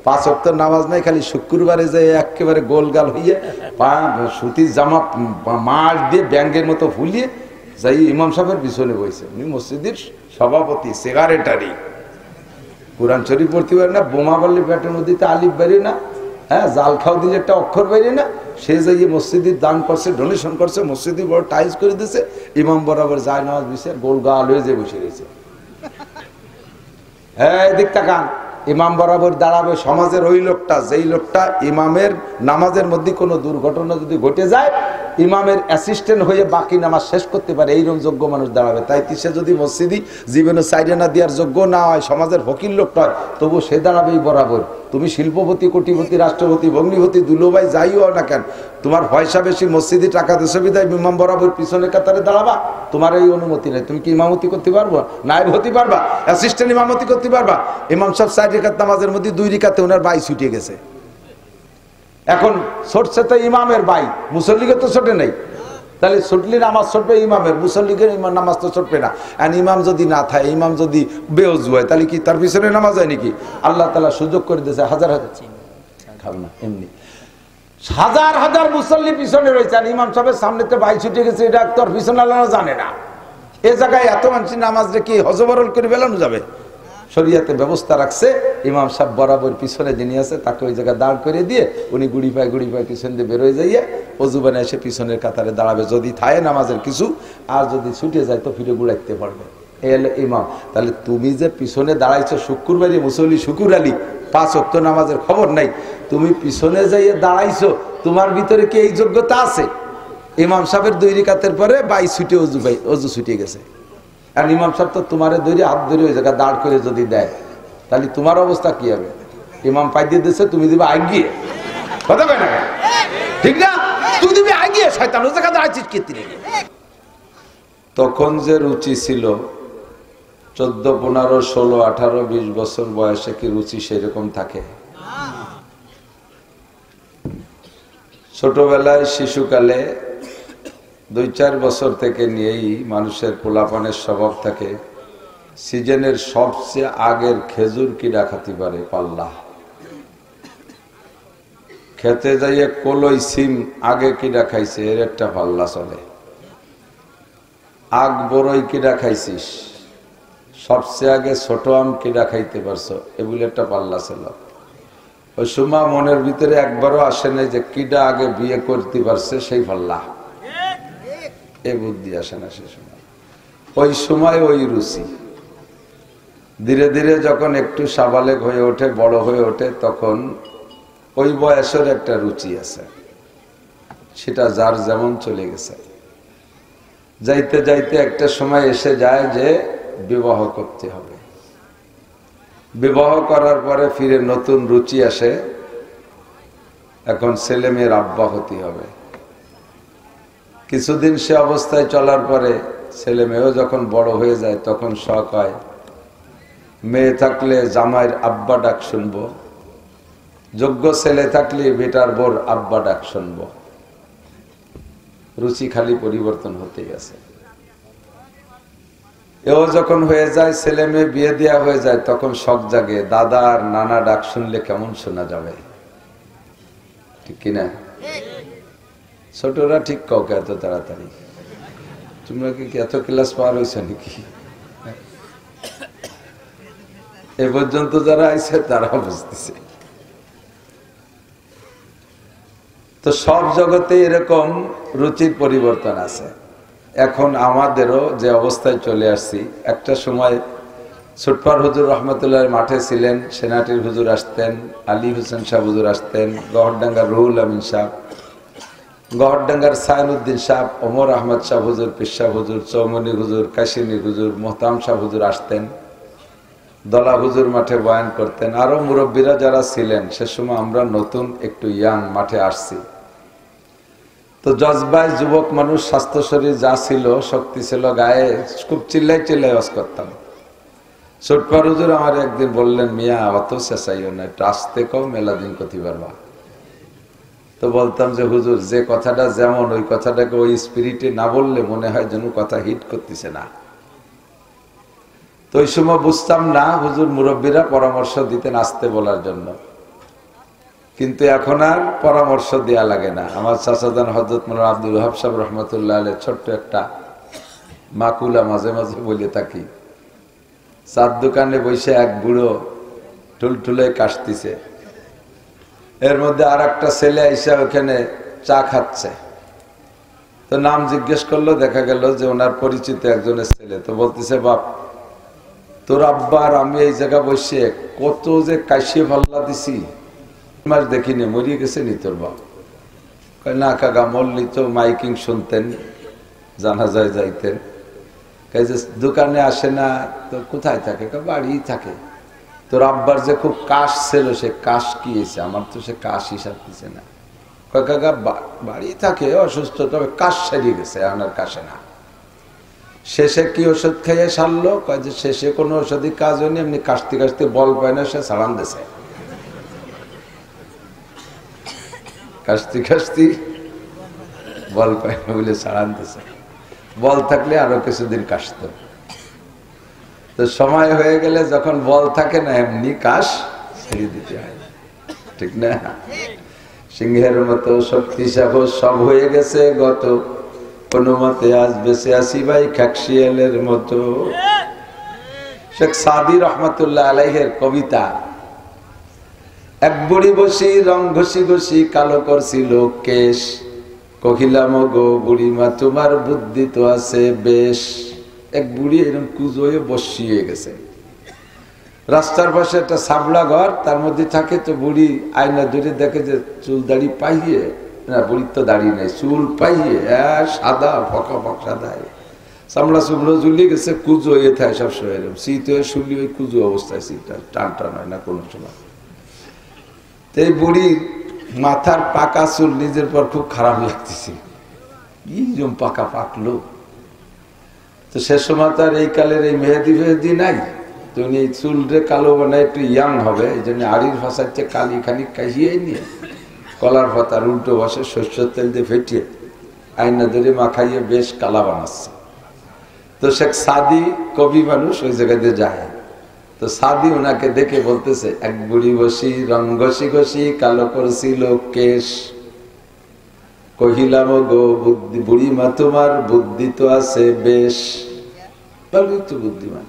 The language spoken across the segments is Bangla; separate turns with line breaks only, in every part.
পাঁচ ওয়াক্ত নামাজ নাই, খালি শুক্রবারে যে একেবারে গোলগাল হইয়ে সুতির জামা মাস দিয়ে ব্যাঙ্গের মতো ফুলিয়ে যাই ইমাম সাহেবের পিছনে বইছে। উনি মসজিদের সভাপতি, সেক্রেটারি, কোরআন শরীফ পড়তে পারে না, বোমা বললে পেটের মধ্যে আলিফ বেরে না, হ্যাঁ, জাল খাও দিলে একটা অক্ষর বেরে না, সে যাইয়ে মসজিদের দান করছে, ডোনেশন করছে, মসজিদে বড় টাইলস করে দিয়েছে, ইমাম বরাবর যায় নামাজ দিছে, গোলগাল হয়ে যে বসে রয়েছে। হ্যাঁ, দিক তাকান, ইমাম বরাবর দাঁড়াবে সমাজের ওই লোকটা, যেই লোকটা ইমামের নামাজের মধ্যে কোনো দুর্ঘটনা যদি ঘটে যায়, ইমামের অ্যাসিস্ট্যান্ট হয়ে বাকি নামাজ শেষ করতে পারে, এইরকম যোগ্য মানুষ দাঁড়াবে। তাই সে যদি মসজিদি জীবনে সাইডেনা দেওয়ার যোগ্য না হয়, সমাজের ফকির লোকটা হয়, তবু সে দাঁড়াবেই বরাবর। তুমি শিল্পপতি, কোটিপতি, রাষ্ট্রপতি, ভগ্নিপতি, দুলোভাই যাই হও না কেন, তোমার পয়সা বেশি, মসজিদে টাকা দেশে বিদায়, ইমাম বরাবর পিছনে কাতারে দাঁড়াবা, তোমার এই অনুমতি নেই। তুমি কি ইমামতি করতে পারবো? নায়েব হতে পারবা? অ্যাসিস্ট্যান্ট ইমামতি করতে পারবা? ইমাম সাহেব 4 রাকাত নামাজের মধ্যে 2 রাকাতে ওনার বাই ছুটে গেছে। এখন ছুটছে তো ইমামের বাই, মুসল্লিকে তো ছোটে নেই, তাহলে ছুটলি নামাজ ছুটবে ইমামের, মুসল্লিকে নামাজ তো ছুটবে না। আর ইমাম যদি না থাকে, ইমাম যদি বেওযু হয়, তাহলে কি তার পিছনে নামাজ হয় নাকি? আল্লাহ তাআলা সুযোগ করে দিয়েছে, হাজার হাজার খাবে না এমনি হাজার হাজার মুসল্লি পিছনে রয়েছে, আর ইমাম সাহেবের সামনে তো বাই ছুটে গেছে, এটা তোর পিছনে আল্লাহ জানে না। এ জায়গায় এত মানুষ নামাজ রেখে হজবরল করে বেলানো যাবে? শরিয়াতে ব্যবস্থা রাখছে, ইমাম সাহেব বরাবর পিছনে যিনি আছে তাকে ওই জায়গায় দাঁড় করে দিয়ে উনি গুড়ি পায় পিছন দিয়ে বেরোয় যাইয়া অজু বানায় এসে পিছনের কাতারে দাঁড়াবে। যদি থাকে নামাজের কিছু, আর যদি ছুটে যায় তো ফিরে গুড়াইতে পারবে। এই হলো ইমাম। তাহলে তুমি যে পিছনে দাঁড়াইছো শুক্রবারে, মুসল্লি শুকুর আলী, 5 ওয়াক্ত নামাজের খবর নাই, তুমি পিছনে যাইয়ে দাঁড়াইছো, তোমার ভিতরে কি এই যোগ্যতা আছে? ইমাম সাহেবের 2 রাকাতের পরে বাই ছুটে অজু ছুটে গেছে, আর ইমাম সাহেব তো তোমারে ধরে হাত ধরে ওই জায়গায় দাঁড় করে যদি দেয়, তাহলে তোমার অবস্থা কি হবে? ইমাম পাই দিয়ে দিচ্ছে, তুমি দিবে আগিয়ে, কথা কয় না, ঠিক না? তুই দিবি আগিয়ে, শয়তান ওই জায়গায় দাঁড়াচ্ছিস কীর্তি রেখে। তখন যে রুচি ছিল 14, 15, 16, 18, 20 বছর বয়সে, কি রুচি সেরকম থাকে? ছোটবেলায়, শিশুকালে 2-4 বছর থেকে নিয়েই মানুষের পোলাপানের স্বভাব থাকে সিজনের সবচেয়ে আগের খেজুর কিনা খাতে পারে পাল্লা, খেতে যাইয়ে কলই সিম আগে কিনা খাইছে এর একটা পাল্লা চলে, আগ বড়ই কিনা খাইছিস, সবচেয়ে আগে ছোট আম কিনা খাইতে পারছো, এগুলো একটা পাল্লা ছিল। ওই সময় মনের ভিতরে একবারও আসে নাই যে কিডা আগে বিয়ে করতে পারছে সেই পাল্লা, এ বুদ্ধি আসে না সে সময়। ওই সময় ওই রুচি ধীরে ধীরে যখন একটু সাবালেগ হয়ে ওঠে, বড় হয়ে ওঠে, তখন ওই বয়সের একটা রুচি আছে, সেটা যার যেমন চলে গেছে। যাইতে যাইতে একটা সময় এসে যায় যে বিবাহ করতে হবে। বিবাহ করার পরে ফিরে নতুন রুচি আসে, এখন ছেলে মেয়ের আব্বা হতে হবে। কিছুদিন সে অবস্থায় চলার পরে ছেলে মেয়েও যখন বড় হয়ে যায়, তখন শখ হয় মেয়ে থাকলে জামাইয়ের আব্বা ডাক শুনবো, যোগ্য ছেলে থাকলে বেটার বোর আব্বা ডাক শুনবো। রুচি খালি পরিবর্তন হতে গেছে। এও যখন হয়ে যায়, ছেলে মেয়ে বিয়ে দেওয়া হয়ে যায়, তখন শখ জাগে দাদা আর নানা ডাক শুনলে কেমন শোনা যাবে, ঠিক কিনা? ছোটরা ঠিক কাউকে এত তাড়াতাড়ি, তোমরা কি এত ক্লাস পার হয়েছে নাকি? এ পর্যন্ত যারা আইছে তারা বুঝতেছে। তো সব জগতে এরকম রুচির পরিবর্তন আছে। এখন আমাদেরও যে অবস্থায় চলে আসছি, একটা সময় ছোটপার হুজুর রহমতুল্লাহ মাঠে ছিলেন, সেনাটির হুজুর আসতেন, আলী হোসেন সাহেব হুজুর আসতেন, গহরডাঙ্গার রুহুল আমিন সাহেব, গহরডাঙ্গার সাইনুদ্দিন সাহেব, ওমর আহমদ সাহেব হুজুর, পিসা হুজুর, চৌমনি হুজুর, কাশিনী হুজুর, মোহতাম সাহেব হুজুর আসতেন, দলা হুজুর মাঠে বয়ান করতেন, আরো মুরব্বীরা যারা ছিলেন। সে সময় আমরা নতুন একটু ইয়াং মাঠে আসছি, তো জজবায় যুবক মানুষ, স্বাস্থ্য শরীর যা ছিল, শক্তি ছিল গায়ে, খুব চিল্লাই চিল্লাই ওয়াজ করতাম। ছোটপার হুজুর আমার একদিন বললেন, মিয়া অত চেঁচাইও না, একটু আসতে কও, মেলা দিন করতে পারবা। তো বলতাম যে হুজুর, যে কথাটা যেমন, ওই কথাটাকে ওই স্পিরিটে না বললে মনে হয় যেন কথা হিট করতেছে না। তো ওই সময় বুঝতাম না, হুজুর মুরব্বীরা পরামর্শ দিতেন আসতে বলার জন্য, কিন্তু এখন আর পরামর্শ দেয়া লাগে না। আমার চাচাজান হযরত মাওলানা আব্দুল ওয়াহাব সাহেব রহমতুল্লাহ আলাইহি ছোট্ট একটা মাকুলা মাঝে মাঝে বলে থাকি, চার দোকানে বসে এক বুড়ো টুলটুলে কাশতিছে, এর মধ্যে আর একটা ছেলে এসে ওখানে চা খাচ্ছে। তো নাম জিজ্ঞেস করলো, দেখা গেল যে ওনার পরিচিত একজনের ছেলে। তো বলতেছে, বাপ তোর আব্বার আমি এই জায়গা বসে কত যে কাশিয়ে পাল্লা দিছি, মাস দেখিনি, মরিয়ে গেছে নি তোর বাপ? কয় না কাকা, মল্লি তো মাইকিং শুনতেন, জানাজায় যাইতেন। যে দোকানে আসে না তো কোথায় থাকে? বাড়ি থাকে। তোর আব্বার যে খুব কাশ ছিল, সে কাশ কি হয়েছে? আমার তো সে কাশ হিসাব দিছে না। কয় কাকা বাড়ি থাকে, অসুস্থ, তবে কাশ সেরিয়ে গেছে, আমার কাশে না। শেষে কি ওষুধ খেয়ে সারলো? কয় যে শেষে কোনো ওষুধই কাজ হয়নি, এমনি কাশতে কাশতে বল পায় না, সে সালাম দিছে। কাশতি কাশতি বল পায় না বলে সালাম দিছে। বল থাকলে আরো কিছুদিন কাশতো। তো সময় হয়ে গেলে যখন বল থাকে না, এমনি কাশ ছেড়ে দিতে হয়, ঠিক না? সিংহের মতো শক্তি সাহস সব হয়ে গেছে গত, কোনো মতে আজ বেঁচে আসি ভাই খাকশিয়ালের মতো। শেখ সাদি রহমতুল্লাহ আলাইহের কবিতা, এক বুড়ি বসি রং ঘষি ঘষি কালো করছিল কেশ, কহিলাম গো বুড়িমা তোমার বুদ্ধি তো আছে বেশ। এক বুড়ি এরকম কুজো হয়ে বসিয়ে গেছে, রাস্তার পাশে একটা সাবলা ঘর, তার মধ্যে থাকে। তো বুড়ি আয়না ধরে দেখে যে চুল দাড়ি পাইয়ে, না বুড়ির তো দাড়ি নেই, চুল পাইয়ে সাদা ফকা ফক সাদা, চামড়া চুমড়ো ঝুলিয়ে গেছে, কুজো হয়ে থাকে সবসময় এরকম, শীত হয়ে শুলি ওই কুজো অবস্থায়, শীতটা টান টান হয় না কোনো সময়। তো এই বুড়ির মাথার পাকা চুল নিজের পর খুব খারাপ লাগতেছে, এইরকম পাকা পাকলো। তো সে সময় তো আর এই কালের এই মেহেদি ফেহেদি নাই, তো উনি এই চুলরে কালো বানায় একটু ইয়াং হবে, এই জন্য আড়ির ভাষাচ্ছে কালি খানি কাশিয়ে নিয়ে কলার পাতার উল্টো বসে সরষের তেল দিয়ে ফেটিয়ে আয়না ধরে মাখাইয়ে বেশ কালা বানাচ্ছে। তো শেখ সাদি কবি মানুষ, ওই জায়গাতে যায়। তো সাদি ওনাকে দেখে বলতেছে, এক বুড়ি বসি রং ঘষি ঘষি কালো করছিল কেশ, কহিলাম গো বুড়ি মা তোমার বুদ্ধি তো আছে বেশ। ভালোই তো বুদ্ধিমান,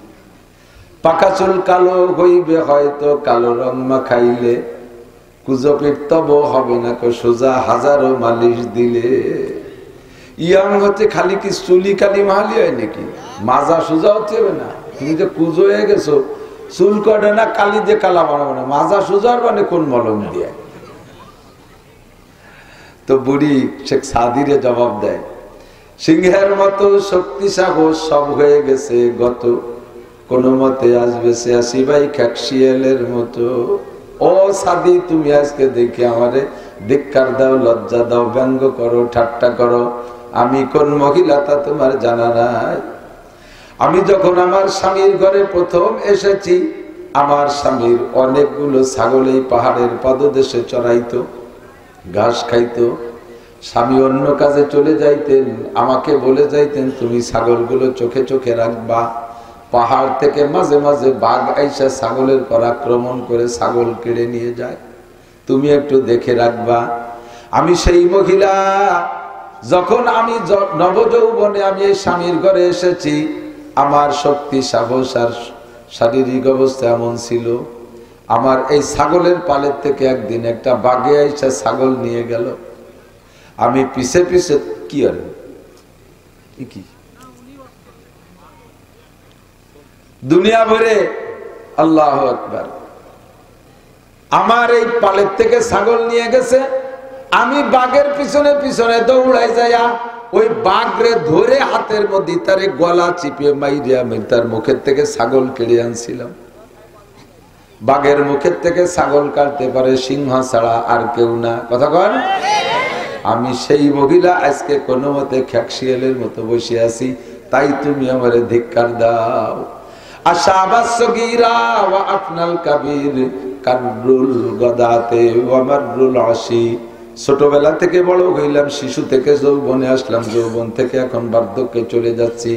পাকা চুল কালো হইবে হয়তো কালো রং মাখাইলে, কুজপির তব হবে না কো সোজা হাজারো মালিশ দিলে। ইয়াং হচ্ছে খালি কি চুলি কালি মাহালি হয় নাকি? মাজা সোজা হতে হবে না? তুমি যে কুজো হয়ে গেছো, চুল কাটে না কালি দিয়ে কালা বানাবো না, মাজা সোজার মানে কোন মলম দিয়ে? তো বুড়ি শেখ সাদিরে জবাব দেয়, সিংহের মতো শক্তি সাহস সব হয়ে গেছে গত, কোনো মতে আসবে সে আসি ভাই খাকশিয়ালের মতো। ও সাদি, তুমি আজকে দেখে আমারে ধিক্কার দাও, লজ্জা দাও, ব্যঙ্গ করো, ঠাট্টা করো, আমি কোন মহিলা তা তোমার জানা নাই। আমি যখন আমার স্বামীর ঘরে প্রথম এসেছি, আমার স্বামীর অনেকগুলো ছাগল এই পাহাড়ের পদদেশে চড়াইতো, ঘাস খাইতো। স্বামী অন্য কাজে চলে যাইতেন, আমাকে বলে যাইতেন তুমি ছাগলগুলো চোখে চোখে রাখবা, পাহাড় থেকে মাঝে মাঝে বাঘ আইসা ছাগলের পর আক্রমণ করে ছাগল কেড়ে নিয়ে যায়, তুমি একটু দেখে রাখবা। আমি সেই মহিলা, যখন আমি নবযৌবনে আমি এই স্বামীর ঘরে এসেছি, আমার শক্তি সাহস আর শারীরিক অবস্থা এমন ছিল, আমার এই ছাগলের পালের থেকে একদিন একটা বাঘে আইসা ছাগল নিয়ে গেল, আমি পিছে পিছে কি আর কি দুনিয়া ভরে আল্লাহু আকবার, আমার এই পালের থেকে ছাগল নিয়ে গেছে, আমি বাঘের পিছনে পিছনে দৌড়াই যাইয়া ওই বাঘরে ধরে হাতের মধ্যে তারে গলা চিপে মাইরিয়া তার মুখের থেকে ছাগল কেড়ে আনছিলাম। বাঘের মুখের থেকে ছাগল কাটতে পারে সিংহ ছাড়া আর কেউ না, কথা কন। আমি সেই মহিলা আজকে কোনো মতে খাকশিয়ালের মতো বসে আছি, তাই তুমি আমারে ধিক্কার দাও। আশাবাস সগীরা ওয়া আফনাল কাবীর কাররুল গদাতে ওয়া মাররুল আসি। ছোটবেলা থেকে বড় হইলাম, শিশু থেকে যৌবনে আসলাম, যৌবন থেকে এখন বার্ধক্যে চলে যাচ্ছি,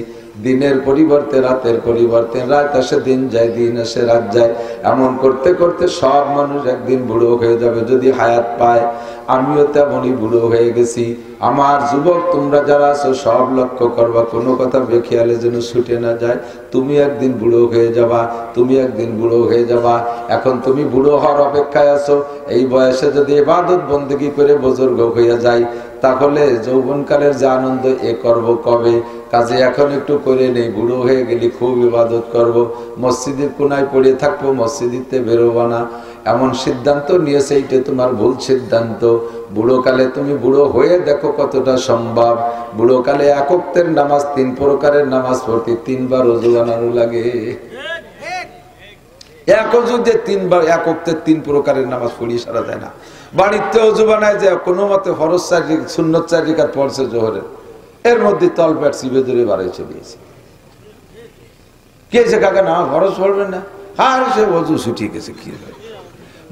দিনের পরিবর্তে রাতের পরিবর্তে রাত আসে, দিন যায়, দিন আসে রাত যায়। এমন করতে করতে সব মানুষ একদিন বুড়ো হয়ে যাবে যদি হায়াত পায়। আমিও তেমনই বুড়ো হয়ে গেছি। আমার যুবক তোমরা যারা আছো সব লক্ষ্য করবা, কোনো কথা বেখেয়ালে যেন ছুটে না যায়। তুমি একদিন বুড়ো হয়ে যাবা, তুমি একদিন বুড়ো হয়ে যাবা। এখন তুমি বুড়ো হওয়ার অপেক্ষায় আছো। এই বয়সে যদি ইবাদত বন্দেগী করে বুজুর্গ হয়ে যায়, তাহলে যৌবনকালের যে আনন্দ এ করব কবে? কাজে এখন একটু করে নেই, বুড়ো হয়ে গেলে খুব ইবাদত করব, মসজিদের কোনায় পড়ে থাকবো, মসজিদে বেরোবো না। এমন সিদ্ধান্ত নিয়েছে, এইটা তোমার ভুল সিদ্ধান্ত। বুড়োকালে তুমি বুড়ো হয়ে দেখো কতটা সম্ভব। বুড়োকালে একক্তের নামাজ, 3 প্রকারের নামাজ পড়তে 3 বার ওযু বানানো লাগে। এক ওযুতে 3 বার, একক্তের 3 প্রকারের নামাজ পড়ি সারা যায় না। বাড়িতে ওযু বানায় যে কোনো মতে ফরজ 4 রাকাত, সুন্নত 4 রাকাত পড়ছে জোহরের, এর মধ্যে তলপেট চিপে ধরে বাড়াই চলে গেছে। কে যে কাকা না ফরজ পড়বেন না, আর সে ওযু ছুটি গেছে। কি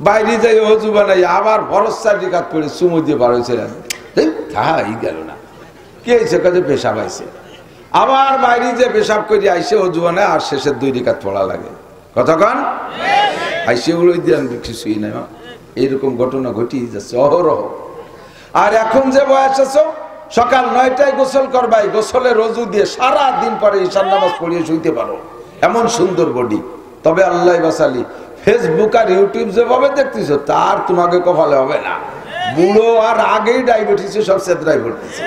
বাইরে যাই ওযু বানাই আবার ফরজ 4 রাকাত পড়ে চুমু দিয়ে বাড়াইছিলেন, তাই গেল না। কে যে কাজে পেশাব আইছে, আবার বাইরে যে পেশাব করে আইসে ওযু বানায়, আর শেষের 2 রাকাত পড়া লাগে। কতক্ষণ আইসে ওই দিয়ে কিছুই নাই। এইরকম ঘটনা ঘটিয়ে যাচ্ছে অহরহ। আর এখন যে বয়স আছো, সকাল 9টায় গোসল করবাই, গোসলের ওযু দিয়ে সারা দিন পরে ঈশার নামাজ পড়িয়ে শুইতে পারো, এমন সুন্দর বডি। তবে আল্লাহ বাসালি, ফেসবুক আর ইউটিউব যেভাবে দেখতেছো তার তোমাকে কপালে হবে না। বুড়ো আর আগেই ডায়াবেটিসে সব সেদ্রাই পড়তেছে।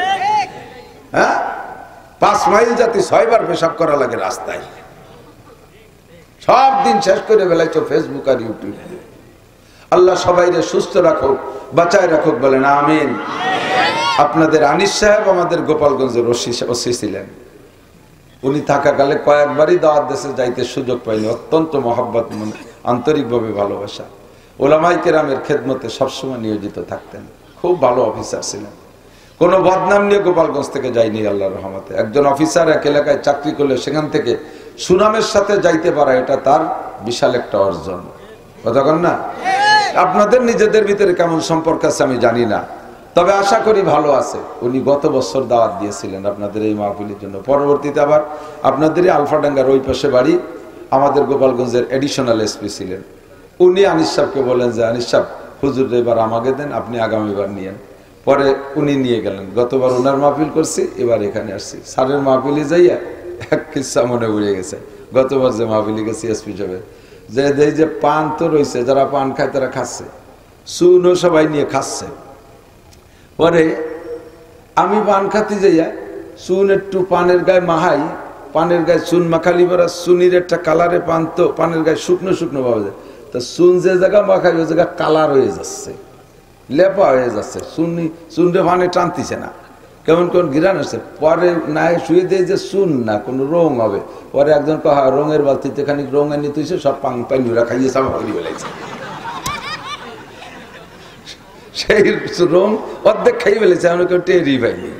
হ্যাঁ, 5 মাইল যাতে 6 বার পেশাব করা লাগে রাস্তায়। সব দিন শেষ করে বেলাইছো ফেসবুক আর ইউটিউব। আল্লাহ সবাইরে সুস্থ রাখুক, বাঁচায় রাখুক, বলেন আমিন। আপনাদের আনিস সাহেব আমাদের গোপালগঞ্জের ওসি ছিলেন। উনি থাকাকালে কয়েকবারই দাওয়াত দেশে যাইতে সুযোগ পাইনি। অত্যন্ত মহব্বত, আন্তরিকভাবে ভালোবাসা। ওলামায়ে কেরামের খেদমতে সবসময় নিয়োজিত থাকতেন। খুব ভালো অফিসার ছিলেন। কোনো বদনাম নিয়ে গোপালগঞ্জ থেকে যায়নি আল্লাহর রহমতে। একজন অফিসার এক এলাকায় চাকরি করলে সেখান থেকে সুনামের সাথে যাইতে পারা, এটা তার বিশাল একটা অর্জন। কতক্ষণ না? আপনাদের নিজেদের ভিতরে কেমন সম্পর্ক আছে আমি জানি না, তবে আশা করি ভালো আছে। উনি গত বছর দাওয়াত দিয়েছিলেন আপনাদের এই মাহফিলের জন্য। পরবর্তীতে আবার আপনাদেরই আলফাডাঙ্গার ওই পাশে বাড়ি, আমাদের গোপালগঞ্জের এডিশনাল এসপি ছিলেন। উনি আনিস সাহেবকে বলেন যে আনিস সাহেব, হুজুর এবার আমাকে দেন, আপনি আগামীবার নিয়েন। পরে উনি নিয়ে গেলেন। গতবার ওনার মাহফিল করছি, এবার এখানে আসছি। স্যারের মাহফিলে যাইয়া এক কিচ্ছা মনে পড়ে গেছে। গতবার যে মাহফিলে গেছি এসপি সাহেবের, যে পান তো রয়েছে, যারা পান খায় তারা খাচ্ছে, চুনও সবাই নিয়ে খাচ্ছে। পরে আমি পান খাতে যাইয়া চুন একটু পানের গায়ে মাহাই, পানের গায়ে চুন মাখালি বেড়া, চুনির একটা কালারে পান, তো পানের গায়ে শুকনো শুকনো পাওয়া যায়। তা চুন যে জায়গা মাখাই ওই জায়গা কালার হয়ে যাচ্ছে, লেপা হয়ে যাচ্ছে। চুনরে পানে টানতিছে না, কেমন কোন ঘিরান আসছে। পরে নাই শুয়ে দিয়ে যে চুন না, কোনো রং হবে। পরে একজন কহা রঙের বালতিতে খানিক রং এনে তুইছে, সব পানিরা খাইয়ে সাফা করে ফেলাইছে। সেই রং অর্ধেক খাই ফেলেছে, আমি কেউ টেরি পাইনি।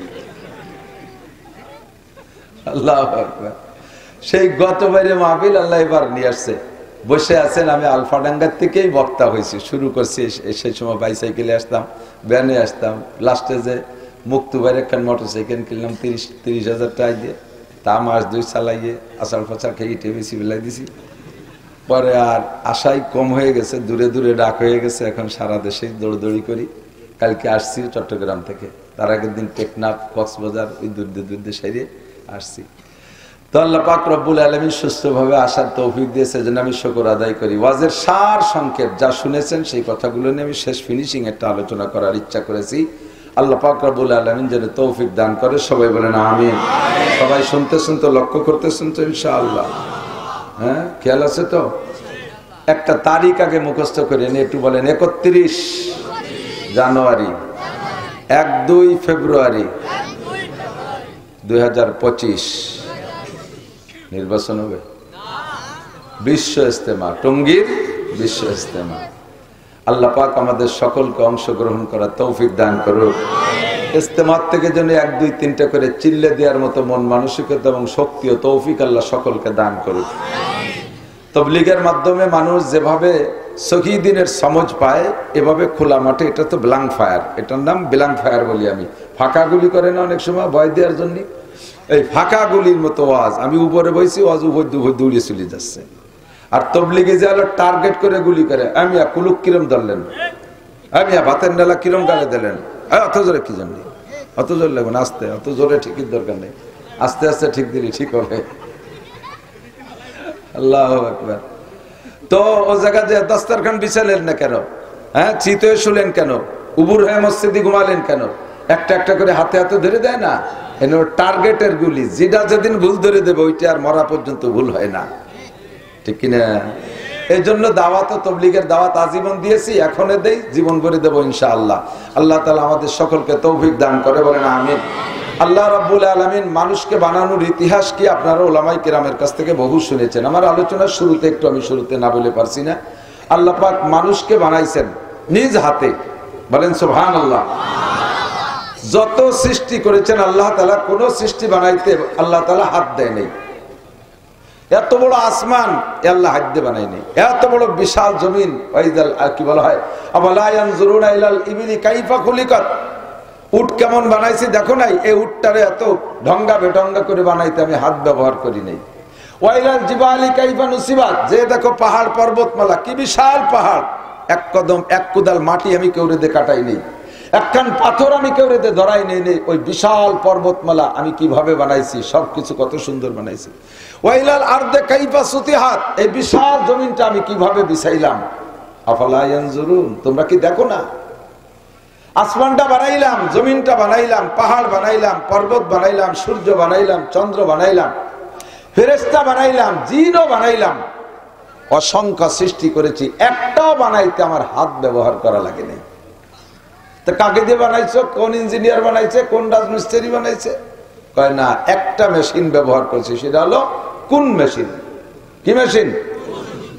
আল্লাহ আকবার। সেই গতবারে মাহফিল আল্লাহ এবার নিয়ে আসছে। বসে আছেন, আমি আলফাডাঙ্গার থেকেই বক্তা হয়েছি, শুরু করছি। সেই সময় বাইসাইকেলে আসতাম, ভ্যানে আসতাম। লাস্টে যে মুক্তবাইর একখান মোটরসাইকেল কিনলাম 30,000 টাকা দিয়ে, তা মাস 2 চালাইয়ে আচার ফাচার খেয়ে ইটে বেশি বেলাই দিছি। পরে আর আশাই কম হয়ে গেছে, দূরে দূরে ডাক হয়ে গেছে। এখন সারা দেশে দৌড়দৌড়ি করি। কালকে আসছি চট্টগ্রাম থেকে, তার আগের দিন টেকনাফ, কক্সবাজার, ওই দূর সাইডে আসছি। তো আল্লাহ পাক রব্বুল আলামিন সুস্থভাবে আসার তৌফিক দিয়েছে, যেন আমি শুকর আদায় করি। ওয়াজের সার সংক্ষেপ যা শুনেছেন সেই কথাগুলো নিয়ে আমি শেষ ফিনিশিং একটা আলোচনা করার ইচ্ছা করেছি। আল্লাহ পাক রব্বুল আলামিন যেন তৌফিক দান করে, সবাই বলেন আমিন। সবাই শুনতেছেন তো, লক্ষ্য করতেছেন তো ইনশাআল্লাহ? হ্যাঁ, খেয়াল আছে তো? একটা তারিখ আগে মুখস্থ করে নিয়ে একটু বলেন। 31 জানুয়ারি, 1-2 ফেব্রুয়ারি 2025 নির্বাচন হবে। বিশ্ব ইজতেমা, টঙ্গীর বিশ্ব ইজতেমা। আল্লাহ পাক আমাদের সকলকে অংশগ্রহণ করার তৌফিক দান করুক। ইজতেমার থেকে যেন 1, 2, 3টা করে চিল্লে দেওয়ার মতো মন মানসিকতা এবং শক্তি ও তৌফিক আল্লাহ সকলকে দান করুক। তবলিগের মাধ্যমে মানুষ যেভাবে শহীদিনের সমঝ পায়, এভাবে খোলা মাঠে, এটা তো ব্ল্যাঙ্ক ফায়ার, এটার নাম ব্ল্যাঙ্ক ফায়ার বলি আমি। ফাঁকা গুলি করে না অনেক সময় ভয় দেওয়ার জন্য, এই ফাঁকা গুলির মতো ওয়াজ, আমি উপরে বইছি, ওয়াজ উপর দৌড়িয়ে চলে যাচ্ছে। আর তবলিগে যে হলো টার্গেট করে গুলি করে, আমি কুলুক কিরম ধরলেন, আমি ভাতের নেলা কিরম গালে দিলেন, অত জোরে কি জানি, অত জোরে লাগবে না, আস্তে, অত জোরে ঠিকই দরকার নেই, আস্তে আস্তে ঠিক দিলি ঠিক হবে। আল্লাহু আকবার। তো ও জায়গা যে দস্তরখান বিছালেন না কেন, হ্যাঁ চিত শুলেন কেন, উবুর হয়ে মসজিদে ঘুমালেন কেন, একটা একটা করে হাতে হাতে ধরে দেয় না, এনে টার্গেটের গুলি, যেটা যেদিন ভুল ধরে দেবে ওইটা আর মরা পর্যন্ত ভুল হয় না, ঠিক কিনা? এই জন্য দাওয়াত ও তবলিগের দাওয়াত আজীবন দিয়েছি, এখনো দেই, জীবন ভরে দেবো ইনশাআল্লাহ। আল্লাহ তাআলা আমাদের সকলকে তৌফিক দান করে, বলেন আমিন। আল্লাহ রাব্বুল আলামিন মানুষকে বানানোর ইতিহাস কি আপনারা উলামায়ে কেরামের কাছ থেকে বহু শুনেছেন। আমার আলোচনার শুরুতে একটু আমি শুরুতে না বলে পারছি না, আল্লাহ পাক মানুষকে বানাইছেন নিজ হাতে, বলেন সুবহানাল্লাহ। যত সৃষ্টি করেছেন আল্লাহ তাআলা, কোন সৃষ্টি বানাইতে আল্লাহ তাআলা হাত দেয় নাই। এত বড় আসমান আল্লাহ হাত দিয়ে বানায়নি, এত বড় বিশাল জমিন, ওয়াইদাল কি বলা হয়, আফালা ইয়ানজুরুনা ইলাল ইবিলি কাইফা খুলিকাত, উট কেমন বানাইছি দেখো নাই, এই উটটারে এত ঢঙ্গা বেঢঙ্গা করে বানাইতে আমি হাত ব্যবহার করি নাই। ওয়াইলাল জিবালি কাইফা নুসিবাত, যে দেখো পাহাড় পর্বতমালা কি বিশাল পাহাড়, এক কদম এক কুদাল মাটি আমি কেউ রেদে কাটাই নেই, একখান পাথর আমি কেউ রেদে ধরাই নেই, ওই বিশাল পর্বতমালা আমি কিভাবে বানাইছি, সবকিছু কত সুন্দর বানাইছি। ওয়াইলাল আরদে কাইফা সুতিহাত, এই বিশাল জমিনটা আমি কিভাবে বিছাইলাম। আফালা ইয়ানজুরুন, তোমরা কি দেখো না? আসমানটা বানাইলাম, জমিনটা বানাইলাম, পাহাড় বানাইলাম, পর্বত বানাইলাম, সূর্য বানাইলাম, চন্দ্র বানাইলাম, ফেরেশতা বানাইলাম, জিনও বানাইলাম, অসংখ্য সৃষ্টি করেছি, একটাও বানাইতে আমার হাত ব্যবহার করা লাগে নাই। তো কাকে দিয়ে বানাইছো, কোন ইঞ্জিনিয়ার বানাইছে, কোন রাজমিস্ত্রি বানাইছে? কয় না, একটা মেশিন ব্যবহার করছি, সেটা হলো কোন মেশিন। কি মেশিন?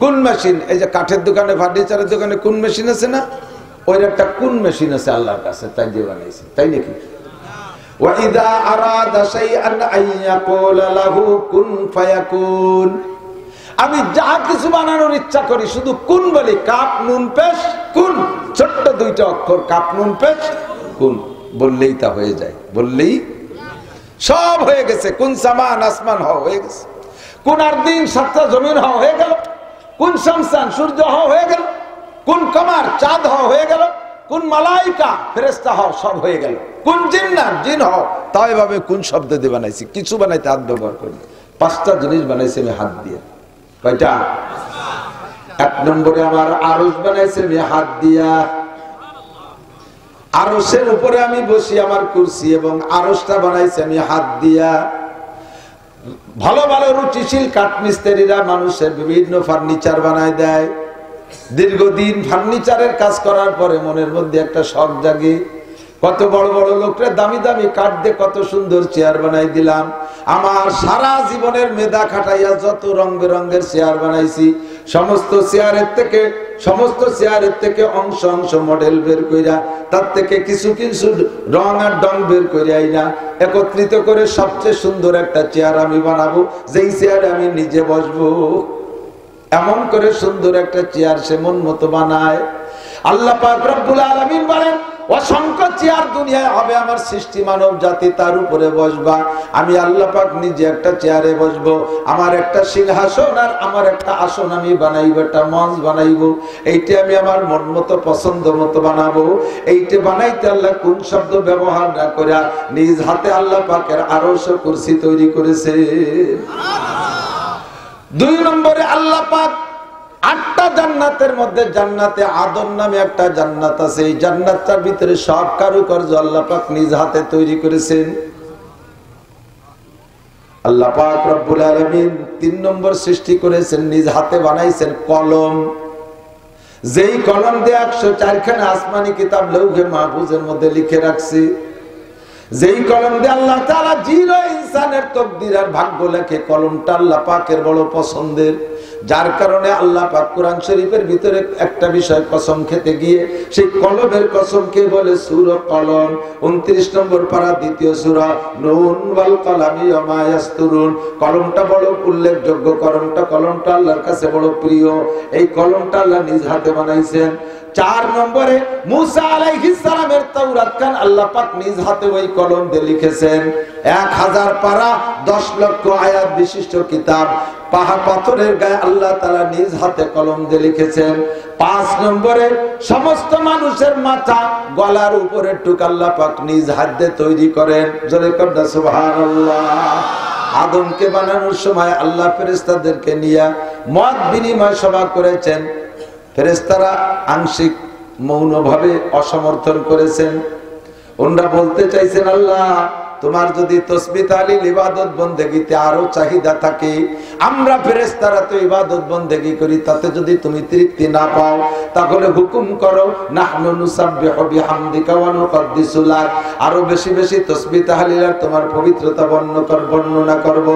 কোন মেশিন। এই যে কাঠের দোকানে, ফার্নিচারের দোকানে কোন মেশিন আছে না, ওই একটা কোন মেশিন আছে আল্লাহর কাছে, তাই দিয়ে বানাইছে, তাই নাকি? ওয়াইদা আরাদা শাইআন আইয়াকুলা লাহু কুন ফায়াকুন, আমি যা কিছু বানানোর ইচ্ছা করি শুধু কুন বলি, কাপ নুন পেশ কুন, ছোট্ট দুইটা অক্ষর, কাপ নুন পেশ কুন, বললেই তা হয়ে যায়, বললেই সব হয়ে গেছে। কোন সামান আসমান হওয়া হয়ে গেছে, কোন আরদিন সাতটা জমিন হওয়া হয়ে গেল, কোন শামসান সূর্য হওয়া হয়ে গেল, কোন কমার চাঁদ হওয়া হয়ে গেল, কোন মালাইকা ফেরেশতা হও সব হয়ে গেল, কোন জিন্নাত জিন হও তাও এভাবে কোন শব্দ দিয়ে বানাইছি, কিছু বানাইতে হাত ব্যবহার করি। পাঁচটা জিনিস বানাইছি আমি হাত দিয়ে। কয়টা? এক নম্বরে আমার আরশ বানাইছে আমি হাত দিয়া, আরশের উপরে আমি বসি, আমার কুরসি এবং আরশটা বানাইছে আমি হাত দিয়া। ভালো ভালো রুচিশীল কাঠমিস্ত্রিরা মানুষের বিভিন্ন ফার্নিচার বানায় দেয়। দীর্ঘদিন ফার্নিচারের কাজ করার পরে মনের মধ্যে একটা শখ জাগে, কত বড় বড় লোকরা দামি দামি কাঠ দিয়ে কত সুন্দর চেয়ার বানাই দিলাম। আমার সারা জীবনের মেধা খাটাইয়া যত রং বেরঙের চেয়ার বানাইছি, সমস্ত চেয়ারের থেকে অংশ অংশ মডেল বের কইরা, তার থেকে কিছু কিছু রং আর ডং বের কইরাই না, একত্রিত করে সবচেয়ে সুন্দর একটা চেয়ার আমি বানাবো, যেই চেয়ারে আমি নিজে বসবো। এমন করে সুন্দর একটা চেয়ার সে মন মতো বানায়। আল্লাহ পাক রব্বুল আলামিন বলেন, অসংখ্য চেয়ার দুনিয়ায় হবে, আমার সৃষ্টি মানব জাতি তার উপরে বসবা, আমি আল্লাহ পাক নিজে একটা চেয়ারে বসবো, আমার একটা সিংহাসন আর আমার একটা আসন আমি বানাইবো, একটা মঞ্চ বানাইবো, এইটা আমি আমার মন মতো পছন্দ মতো বানাবো। এইটা বানাইতে আল্লাহ কোন শব্দ ব্যবহার না করে নিজ হাতে আল্লাহ পাকের আরশ ও কুরসি তৈরি করেছে। দুই নম্বরে আল্লাহ পাক 8টা জান্নাতের মধ্যে জান্নাতে আদম নামে একটা জান্নাত আছে, এই জান্নাতটার ভিতরে সব কারুকার্য আল্লাহ পাক নিজ হাতে তৈরি করেছেন। আল্লাহ পাক রব্বুল আলামিন 3 নম্বর সৃষ্টি করেছেন, নিজ হাতে বানাইছেন কলম, যেই কলম দিয়ে 104 খানা আসমানি কিতাব লৌহে মাহফুজের মধ্যে লিখে রাখছে, যেই কলম দিয়ে আল্লাহ তাআলা জিন ও ইনসানের তাকদীর আর ভাগ্য লেখে, কলমটা আল্লাহ পাকের বড় পছন্দের, যার কারণে আল্লাহ পাক কোরআন শরীফের ভিতরে একটা বিষয় কসম খেতে গিয়ে সেই কলমের কসমকে বলে সূরা কলম, 29 নম্বর পারা 2য় সূরা, নুন ওয়াল কলামি ওয়া মা ইয়াসতুরুন। কলমটা বড় উল্লেখযোগ্য, কলমটা আল্লাহর কাছে বড় প্রিয়, এই কলমটা আল্লাহ নিজ হাতে বানাইছেন। 4 নম্বরে মুসা আলাইহিস সালামের তাওরাত খান আল্লাহ পাক নিজ হাতে ওই কলম দিয়ে লিখেছেন। 1000 পারা 10 লক্ষ আয়াত বিশিষ্ট কিতাব পাহাড় পাথরের গায়ে আল্লাহ তাআলা নিজ হাতে কলম দিয়ে লিখেছেন। 5 নম্বরে সমস্ত মানুষের মাথা গলার উপরে টুক আল্লাহ পাক নিজ হাত দিয়ে তৈরি করেন। জোরে কন্যা সুবহানাল্লাহ। আদমকে বানানোর সময় আল্লাহ ফেরেশতাদেরকে নিয়ে মত বিনিময় সভা করেছেন। ফেরেশতারা আংশিক মৌনভাবে অসমর্থন করেছেন। ওনারা বলতে চাইছেন, আল্লাহ তোমার যদি তসবিহ তাহলিল ইবাদত বন্দেগীতে আরো চাহিদা থাকে, আমরা ফেরেশতারা তো ইবাদত বন্দেগী করি, তাতে যদি তুমি তৃপ্তি না পাও তাহলে হুকুম করো, নাহনু নুসাব্বিহু বিহামদিকা ওয়া নুকদ্দিসু লাক, আরো বেশি বেশি তসবিহ তাহলিল আর তোমার পবিত্রতা বর্ণনা করব।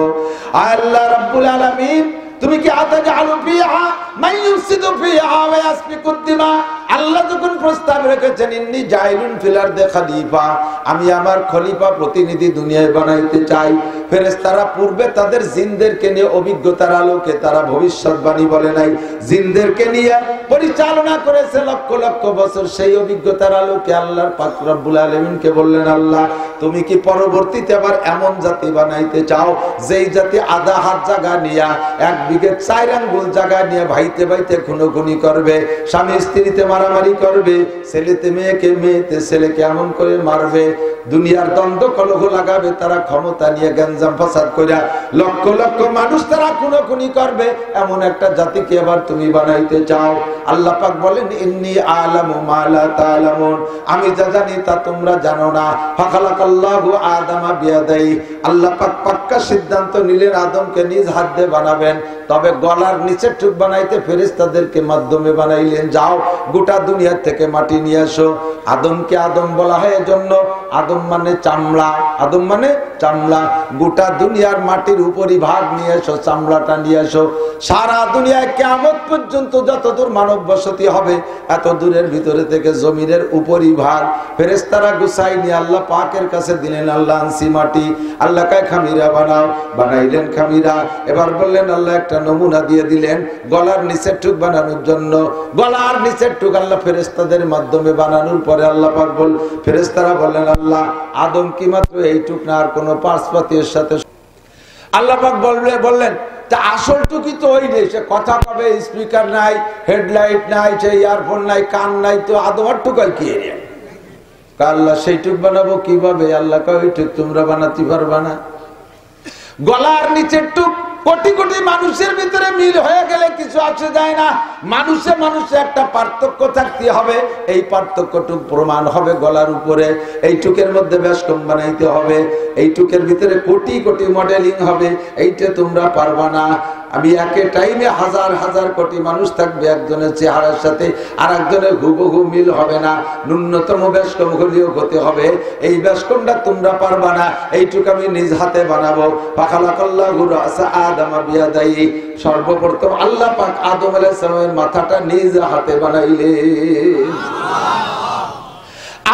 আল্লাহ রাব্বুল আলামিন তুমি কি আতাজালু ফিহা মান ইউফসিদু ফিহা ওয়া ইয়াসফিকুদ দিমা, আল্লাহ যখন প্রস্তাব রেখেছেন ইন্নী জাইলুন ফিল আরদি খলিফা, আমি আমার খলিফা প্রতিনিধি দুনিয়ায় বানাইতে চাই। ফেরেশতারা পূর্বে তাদের জিনদেরকে নিয়ে অভিজ্ঞতার আলোকে তারা ভবিষ্যৎবাণী বলে নাই, জিনদেরকে নিয়ে পরিচালনা করেছে লক্ষ লক্ষ বছর। সেই অভিজ্ঞতার আলোকে আল্লাহর পাক রব্বুল আলামিনকে বললেন, আল্লাহ তুমি কি পরবর্তীতে আবার এমন জাতি বানাইতে চাও যেই জাতি আধা হাত জায়গা নিয়ে 1 বিঘে 4 আঙ্গুল জায়গা নিয়ে ভাইতে ভাইতে খুনোখুনি করবে, স্বামী স্ত্রীতে মারামারি করবে, ছেলেতে মেয়েকে মেয়েতে ছেলেকে এমন করে মারবে, দুনিয়ার দ্বন্দ্ব কলহ লাগাবে, তারা ক্ষমতা নিয়ে গঞ্জাম ফাসাদ কইরা লক্ষ লক্ষ মানুষ তারা খুনোখুনি করবে, এমন একটা জাতিকে আবার তুমি বানাইতে চাও। আল্লাহ পাক বলেন, ইন্নী আলামু মা লা তা'লামুন, আমি যা জানি তা তোমরা জানো না। ফাখালাকাল্লাহু আদামা বিয়াদাই, আল্লাহ পাক পাক্কা সিদ্ধান্ত নিলেন আদমকে নিজ হাত দিয়ে বানাবেন, তবে গলার নিচের টুক বানাইতে ফেরেশতাদেরকে মাধ্যমে বানাইলেন। যাও গোটা দুনিয়া থেকে মাটি নিয়ে আসো। আদমকে আদম বলা হয় এজন্য, আদম মানে চামড়া, আদম মানে চামড়া। গোটা দুনিয়ার মাটির উপরি ভাগ নিয়ে এসো, চামড়াটা নিয়ে এসো। সারা দুনিয়ায় কিয়ামত পর্যন্ত যতদূর মানব বসতি হবে এত দূরের ভিতরে থেকে জমিনের উপরি ভাগ ফেরেশতারা গুছাই নিয়ে আল্লাহ পাকের কাছে দিলেন, আল্লাহ আনছি মাটি, আল্লাহ কায় খামিরা বানাও, বানাইলেন খামিরা। এবার বললেন আল্লাহ একটা নমুনা দিয়ে দিলেন গলার নিচের টুক বানানোর জন্য। গলার নিচের টুক আল্লাহ ফেরেশতাদের মাধ্যমে বানানোর পরে আল্লাহ পাক ফেরেশতারা বললেন, আল্লাহ আদম কি মাত্র এইটুক না আর কোন পার্শ্বপাতের সাথে? আল্লাহ পাক বললেন তা আসল টুকি তো ওই নেই, সে কথা কবে, স্পিকার নাই, হেডলাইট নাই, সে ইয়ারফোন নাই, কান নাই, তো আদম আর টুকাই কি এরিয়া? আল্লাহ সেই টুক বানাবো কিভাবে? আল্লাহ কয় ওই টুক তোমরা বানাতে পারবা না। গলার নিচের টুক কোটি কোটি মানুষের ভিতরে মিল হয়ে গেলে কিছু আসে যায় না। মানুষে মানুষে একটা পার্থক্য থাকতে হবে, এই পার্থক্যটুক প্রমাণ হবে গলার উপরে। এই টুকের মধ্যে বেশকম বানাইতে হবে, এই টুকের ভিতরে কোটি কোটি মডেলিং হবে, এইটা তোমরা পারবা না। আমি একে টাইমে হাজার হাজার কোটি মানুষ থাকবে, একজনের চেহারার সাথে আর একজনের হুবহু মিল হবে না, ন্যূনতম বেশকম হলেও হতে হবে। এই বেশকমটা তোমরা পারবা না, এইটুকু আমি নিজ হাতে বানাবো। ফাখালাকাল্লাহু রাসা আদম বিয়াদাই, সর্বপ্রথম আল্লাহ পাক আদম আলাইহিস সালামের মাথাটা নিজ হাতে বানাইলেন।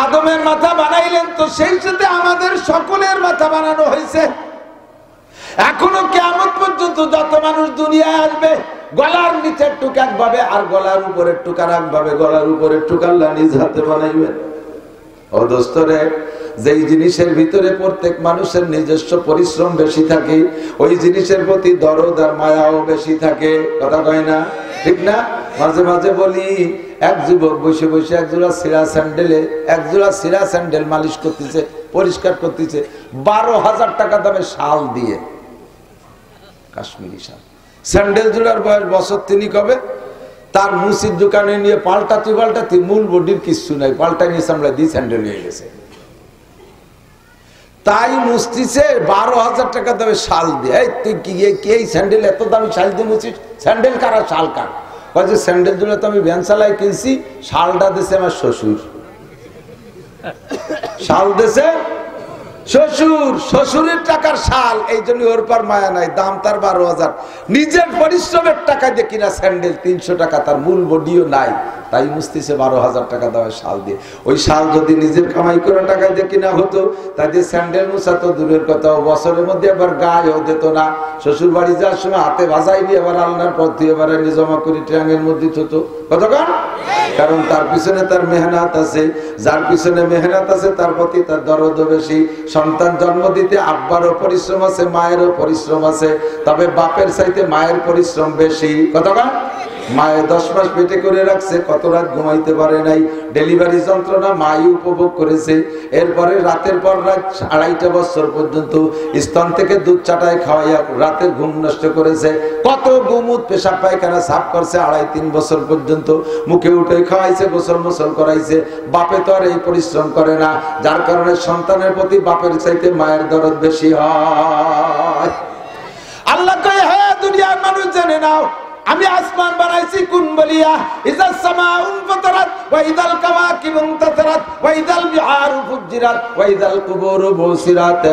আদমের মাথা বানাইলেন, তো সেই সাথে আমাদের সকলের মাথা বানানো হয়েছে। এখনো কিয়ামত পর্যন্ত যত মানুষ দুনিয়ায় আসবে গলার নিচের টুক একভাবে আর গলার উপরের টুক আর একভাবে, গলার উপরের টুক আল্লাহ নিজ হাতে বানাইবেন। ও দোস্তরে, যেই জিনিসের ভিতরে প্রত্যেক মানুষের নিজস্ব পরিশ্রম বেশি থাকে ওই জিনিসের প্রতি দরদ আর মায়াও বেশি থাকে। কথা কয় না? ঠিক না? মাঝে মাঝে বলি, এক যুবক বসে বসে একজোড়া সিরা স্যান্ডেল মালিশ করতেছে, পরিষ্কার করতেছে, 12,000 টাকা দামে শাল দিয়ে, কাশ্মীরি শাল। স্যান্ডেল জোড়ার বয়স বছর 3 কবে? তার মুসির দোকানে নিয়ে পাল্টাতে মূল বডির কিছু নাই, পাল্টাই নিয়ে সামলা দিয়ে স্যান্ডেল হয়ে গেছে। তাই মুস্তিছে 12,000 টাকা দামে শাল দিয়ে। তুই কি এই স্যান্ডেল এত দামি শাল দিয়ে মুছিস? স্যান্ডেল কারা শাল কার? যে স্যান্ডেল জুড়ে তো আমি ভ্যান চালাই কিনছি, শালটা দিছে আমার শ্বশুর। শাল দিছে শ্বশুর, শ্বশুরের টাকার শাল, এই জন্য ওর পর মায়া নাই, দাম তার 12,000। নিজের পরিশ্রমের টাকা দিয়ে কিনা স্যান্ডেল 300 টাকা, তার মূল বডিও নাই, তাই মুস্তিছে 12,000 টাকা দেওয়া শাল দিয়ে। ওই শাল যদি নিজের কামাই করা টাকা দিয়ে কিনা হতো, তাদের স্যান্ডেল মুছা তো দূরের কথা, বছরের মধ্যে আবার গায়েও দিত না। শ্বশুর বাড়ি যাওয়ার সময় হাতে ভাজাই নিয়ে আবার আলনার পর দিয়ে এবার জমা করে ট্রাঙ্গের মধ্যে থতো। কতক্ষণ কারণ তার পিছনে তার মেহনত আছে, যার পিছনে মেহনত আছে তার প্রতি তার দরদ বেশি। সন্তান জন্ম দিতে আব্বারও পরিশ্রম আছে, মায়েরও পরিশ্রম আছে, তবে বাপের চাইতে মায়ের পরিশ্রম বেশি। কতটা? মায়ে 10 মাস পেটে করে রাখছে, কত রাত ঘুমাইতে পারে নাই, ডেলিভারি যন্ত্রণা মাই উপভোগ করেছে। এরপরে রাতের পর রাত 2.5 বছর পর্যন্ত স্তন থেকে দুধ চাটায় খাওয়াইয়া রাতের ঘুম নষ্ট করেছে, কত গুমুত পেশাব পায়খানা সাফ করছে 2.5-3 বছর পর্যন্ত, মুখে উঠে খাওয়াইছে, গোসল মোসল করাইছে। বাপে তো আর এই পরিশ্রম করে না, যার কারণে সন্তানের প্রতি বাপের চাইতে মায়ের দরদ বেশি হয়। আল্লাহ কয়, হ্যাঁ দুনিয়ার মানুষ জেনে নাও, আমি আসমান বানাইছি কোন বলিয়া, ইজাস সামাউন ফাতারাত ওয়া ইদাল কাওয়াকিবু তাতারাত ওয়া ইদাল বিহারু ফুজ্জিরাত ওয়া ইদাল কুবুরু বুসিরাত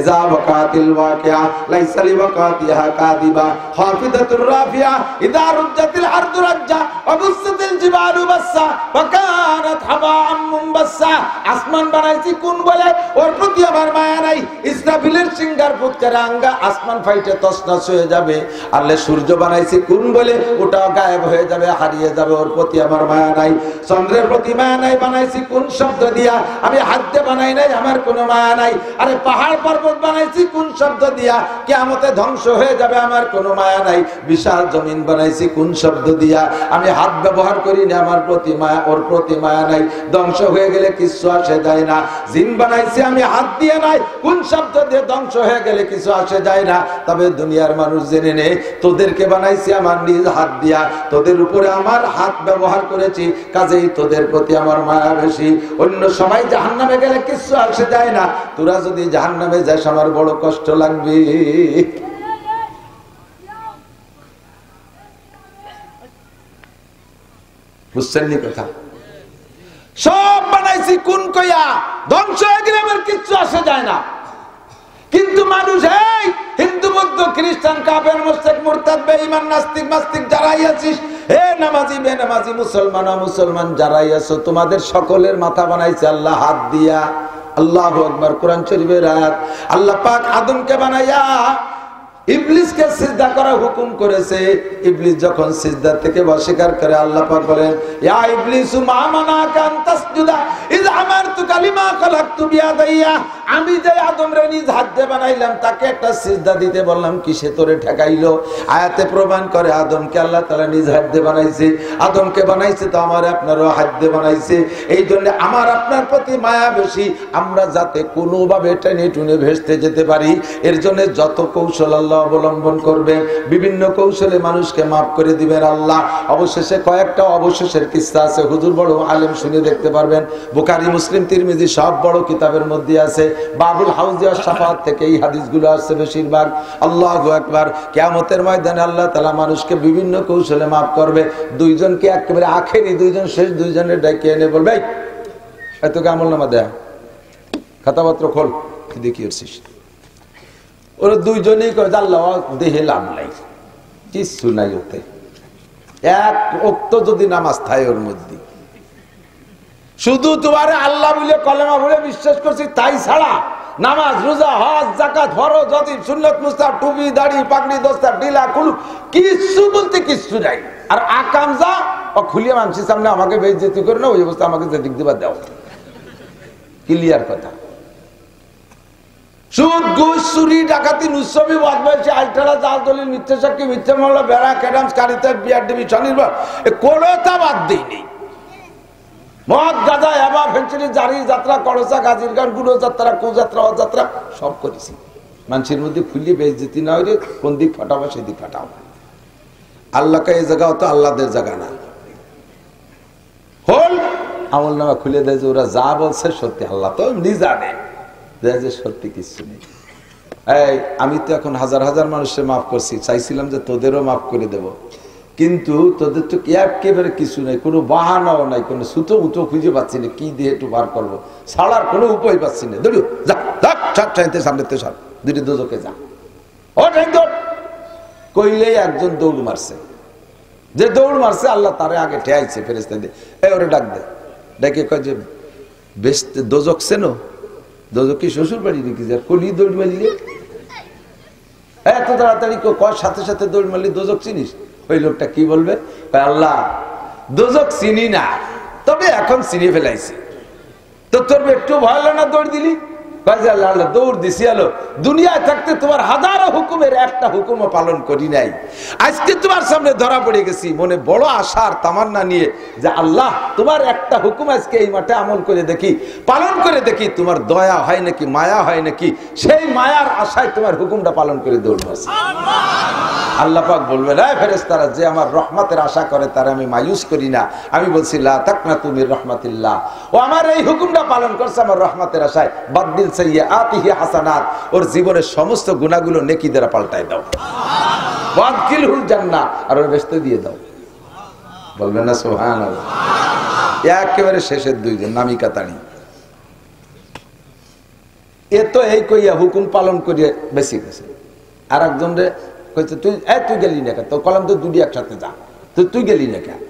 ইজা ওয়াকাতিল ওয়াকিয়া লাইসা লিওয়াকাতিহা কাযিবা খাফিদাতুর রাফিয়া ইদা রুজ্জাতিল আরদু রাজ্জা ওয়া বুসসাতিল জিবালু বাসসা ওয়া কানাত হাবাআম মুনবাসসা। আসমান বানাইছি কোন বলে, ওর প্রতি আমার মায়া নাই। ইসরাফিলের সিংহার ফুৎকারে আঙ্গা আসমান ফাইটে তছনছ হয়ে যাবে। আল্লাহ সূর্য বানাইছি কোন বলে, ওটাও গায়েব হয়ে যাবে, হারিয়ে যাবে, ওর প্রতি আমার মায়া নাই। চন্দ্রের প্রতি মায়া নাই, বানাইছি কোন শব্দ দিয়া, আমি হাত দিয়ে বানাই নাই, আমার কোনো মায়া নাই। আরে পাহাড় পর্বত বানাইছি কোন শব্দ দিয়া, কিয়ামতে ধ্বংস হয়ে যাবে, আমার কোনো মায়া নাই। বিশাল জমিন বানাইছি কোন শব্দ দিয়া, আমি হাত ব্যবহার করি না, আমার প্রতি মায়া, ওর প্রতি মায়া নাই, ধ্বংস হয়ে গেলে কিছু আসে যায় না। জিন বানাইছি আমি হাত দিয়ে নাই, কোন শব্দ দিয়ে, ধ্বংস হয়ে গেলে কিছু আসে যায় না। তবে দুনিয়ার মানুষ জেনে নে, তোদেরকে বানাইছি আমার নিজ হাত দিয়া, তোদের উপরে আমার হাত ব্যবহার করেছি, কাজেই তোদের প্রতি আমার মায়া বেশি। অন্য সবাই জাহান্নামে গেলে কিছু আসে যায় না, তোরা যদি জাহান্নামে যাস আমার বড় কষ্ট লাগবে। বুঝছেন নি কথা? সব বানাইছি কোন কইয়া, ধ্বংস হয়ে গেলে আমার কিচ্ছু আসে যায় না। কিন্তু মানুষ, এই হিন্দু বৌদ্ধ খ্রিস্টান কাফের মুশরিক মুরতাদ বেঈমান নাস্তিক মাস্তিক যারাই আছিস, হে নামাজি বেনামাজি মুসলমান মুসলমান যারাই আছো, তোমাদের সকলের মাথা বানাইছে আল্লাহ হাত দিয়া। আল্লাহু আকবার। কোরআন শরীফের আয়াত। আল্লাহ পাক আদমকে বানাইয়া ইবলিসকে সিজদা করার হুকুম করেছে। ইবলিস যখন সিজদা থেকে অস্বীকার করে, আল্লাহ পাক বলেন, ইয়া ইবলিসু মা মানাকা আন তাসজুদা ইয আমারতুকা লিমা খালাকতু বিয়াদাইয়া। আমি যে আদমরে নিজ হাত দিয়ে বানাইলাম, তাকে একটা সিজদা দিতে বললাম, কিসে তোরে ঠেকাইলো? আয়াতে প্রমাণ করে আদমকে আল্লাহ তাআলা নিজ হাত দিয়ে বানাইছে। আদমকে বানাইছে তো আমার আপনারও হাত দিয়ে বানাইছে। এই জন্য আমার আপনার প্রতি মায়া বেশি, আমরা যাতে কোনোভাবে টেনে টুনে ভেসতে যেতে পারি, এর জন্য যত কৌশল আল্লাহ অবলম্বন করবে, বিভিন্ন কৌশলে মানুষকে মাফ করে দিবেন আল্লাহ। অবশেষে কয়েকটা অবশেষের কিস্সা আছে, হুজুর বড় আলেম, শুনে দেখতে পারবেন। বুখারী মুসলিম তিরমিজি সব বড় কিতাবের মধ্যে আছে। বাবুল হাউজি আর শাফাআত থেকে এই হাদিসগুলো আসছে বেশিরভাগ। আল্লাহু আকবার। কিয়ামতের ময়দানে আল্লাহ তাআলা মানুষকে বিভিন্ন কৌশলে মাফ করবে। দুইজনকে একেবারে আখেরি, দুইজন শেষ, দুইজনের ডেকে এনে বলবে, এতকে আমলনামা দেয়া, খাতাপত্র খোল, কি দেখিয়েছিস? ওরা দুইজনেই করে, আল্লাহ দেহে লাভ নাই, কিচ্ছু নাই ওতে, এক ওক্ত যদি নামাজ থাকে ওর মধ্যে, শুধু তোমার আল্লাহ বলে কলেমা বলে বিশ্বাস করছি তাই ছাড়া নামাজ রোজা হজ যাকাত ফরজ ওয়াজিব সুন্নাত মুস্তাহাব টুপি দাড়ি পাগড়ি দস্তা ডিলা কুলু কিচ্ছু বলতে কিচ্ছু নাই। আর আকাম যা ও খুলিয়া মানুষের সামনে আমাকে বেইজ্জতি করে না, ওই অবস্থা আমাকে যে দিক দিবা দাও, ক্লিয়ার কথা। সুদ ঘুষ চুরি ডাকাতি নুসবি বদমাইশি আলটারা জাল দলিল মিথ্যা সাক্ষী মিথ্যা মামলা বেড়া ক্যাডামস কারিতাস বিআরডিবি স্বনির্ভর কোনোটা বাদ দেয়নি। মদ গাঁজা হেবা ফেন্সিলি জারি যাত্রা করসা গাজির গান গুলো যাত্রা কুযাত্রা অযাত্রা সব করেছি। মানুষের মধ্যে খুলিয়ে বেইজ্জতি না হইলে কোন দিক ফাটাবো সেদিক ফাটাও। আল্লাহকে এই জায়গা তো আল্লাহদের জায়গা না। হল আমল নামা খুলে দেয় যে ওরা যা বলছে সত্যি, আল্লাহ তো এমনি জানে যে সত্যি কিছু নেই। এই আমি তো এখন হাজার হাজার মানুষের মাফ করছি, চাইছিলাম যে তোদেরও মাফ করে দেব, কিন্তু তোদের তো একেবারে কিছু নাই, কোনো বাহানাও নাই, কোনো সুতো উতো খুঁজে পাচ্ছি না, কি দিয়ে একটু বার করবো, ছাড়ার কোনো উপায় পাচ্ছি না। ধরু যা সামনে সব দুটি দুজকে যা, ও কইলেই একজন দৌড় মারছে, যে দৌড় মারছে আল্লাহ তারে আগে ঠেয়াইছে ফেরেশতা দিয়ে, এই ওরে ডাক দে, ডাকে কয় যে বেশ দোজক চেনো? দোজক কি শ্বশুর বাড়ি নাকি? যার কলি দৌড় মারলি এত তাড়াতাড়ি কয় সাথে সাথে দৌড় মারলি, দোজক চিনিস? ওই লোকটা কি বলবে? আল্লাহ দোজক চিনি না, তবে এখন চিনি ফেলাইছি। তো তোর একটু ভয় হলো না দৌড় দিলি? দৌড় দিছি আলো, দুনিয়ায় থাকতে তোমার হাজারো হুকুমের একটা হুকুমও পালন করি নাই। আজকে তোমার সামনে ধরা পড়ে গেছি মনে বড় আশার তামান্না নিয়ে যে আল্লাহ তোমার একটা হুকুম আজকে এই মাঠে আমল করে দেখি, পালন করে দেখি, তোমার দয়া হয় নাকি, মায়া হয় নাকি। সেই মায়ার আশায় তোমার হুকুমটা পালন করে দৌড়বাছি। আল্লাহ পাক বলবেন, এই ফেরেশতারা, যে আমার রহমতের আশা করে তার আমি মায়ুস করি না। আমি বলছি লা তাকনাতু মির রাহমাতিল্লাহ, ও আমার এই হুকুমটা পালন করছে আমার রহমতের আশায়, বাদদিল সাইয়্যাতিহি হাসানাত, ওর জীবনের সমস্ত গুনাহগুলো নেকি দ্বারা পাল্টায় দাও, ওয়াদখিলহুল জান্নাহ, আর ওর বেহেশতে দিয়ে দাও। বলবেন না সুবহানাল্লাহ? একেবারে শেষের দুইজন নামি কাতানি, এ তো এই কইয়া হুকুম পালন করিয়া বেশি গেছে। আর একজন রে কইছে, তুই গেলি না কেন? তো কলাম তো দুটি একসাথে যা, তুই গেলি না কেন?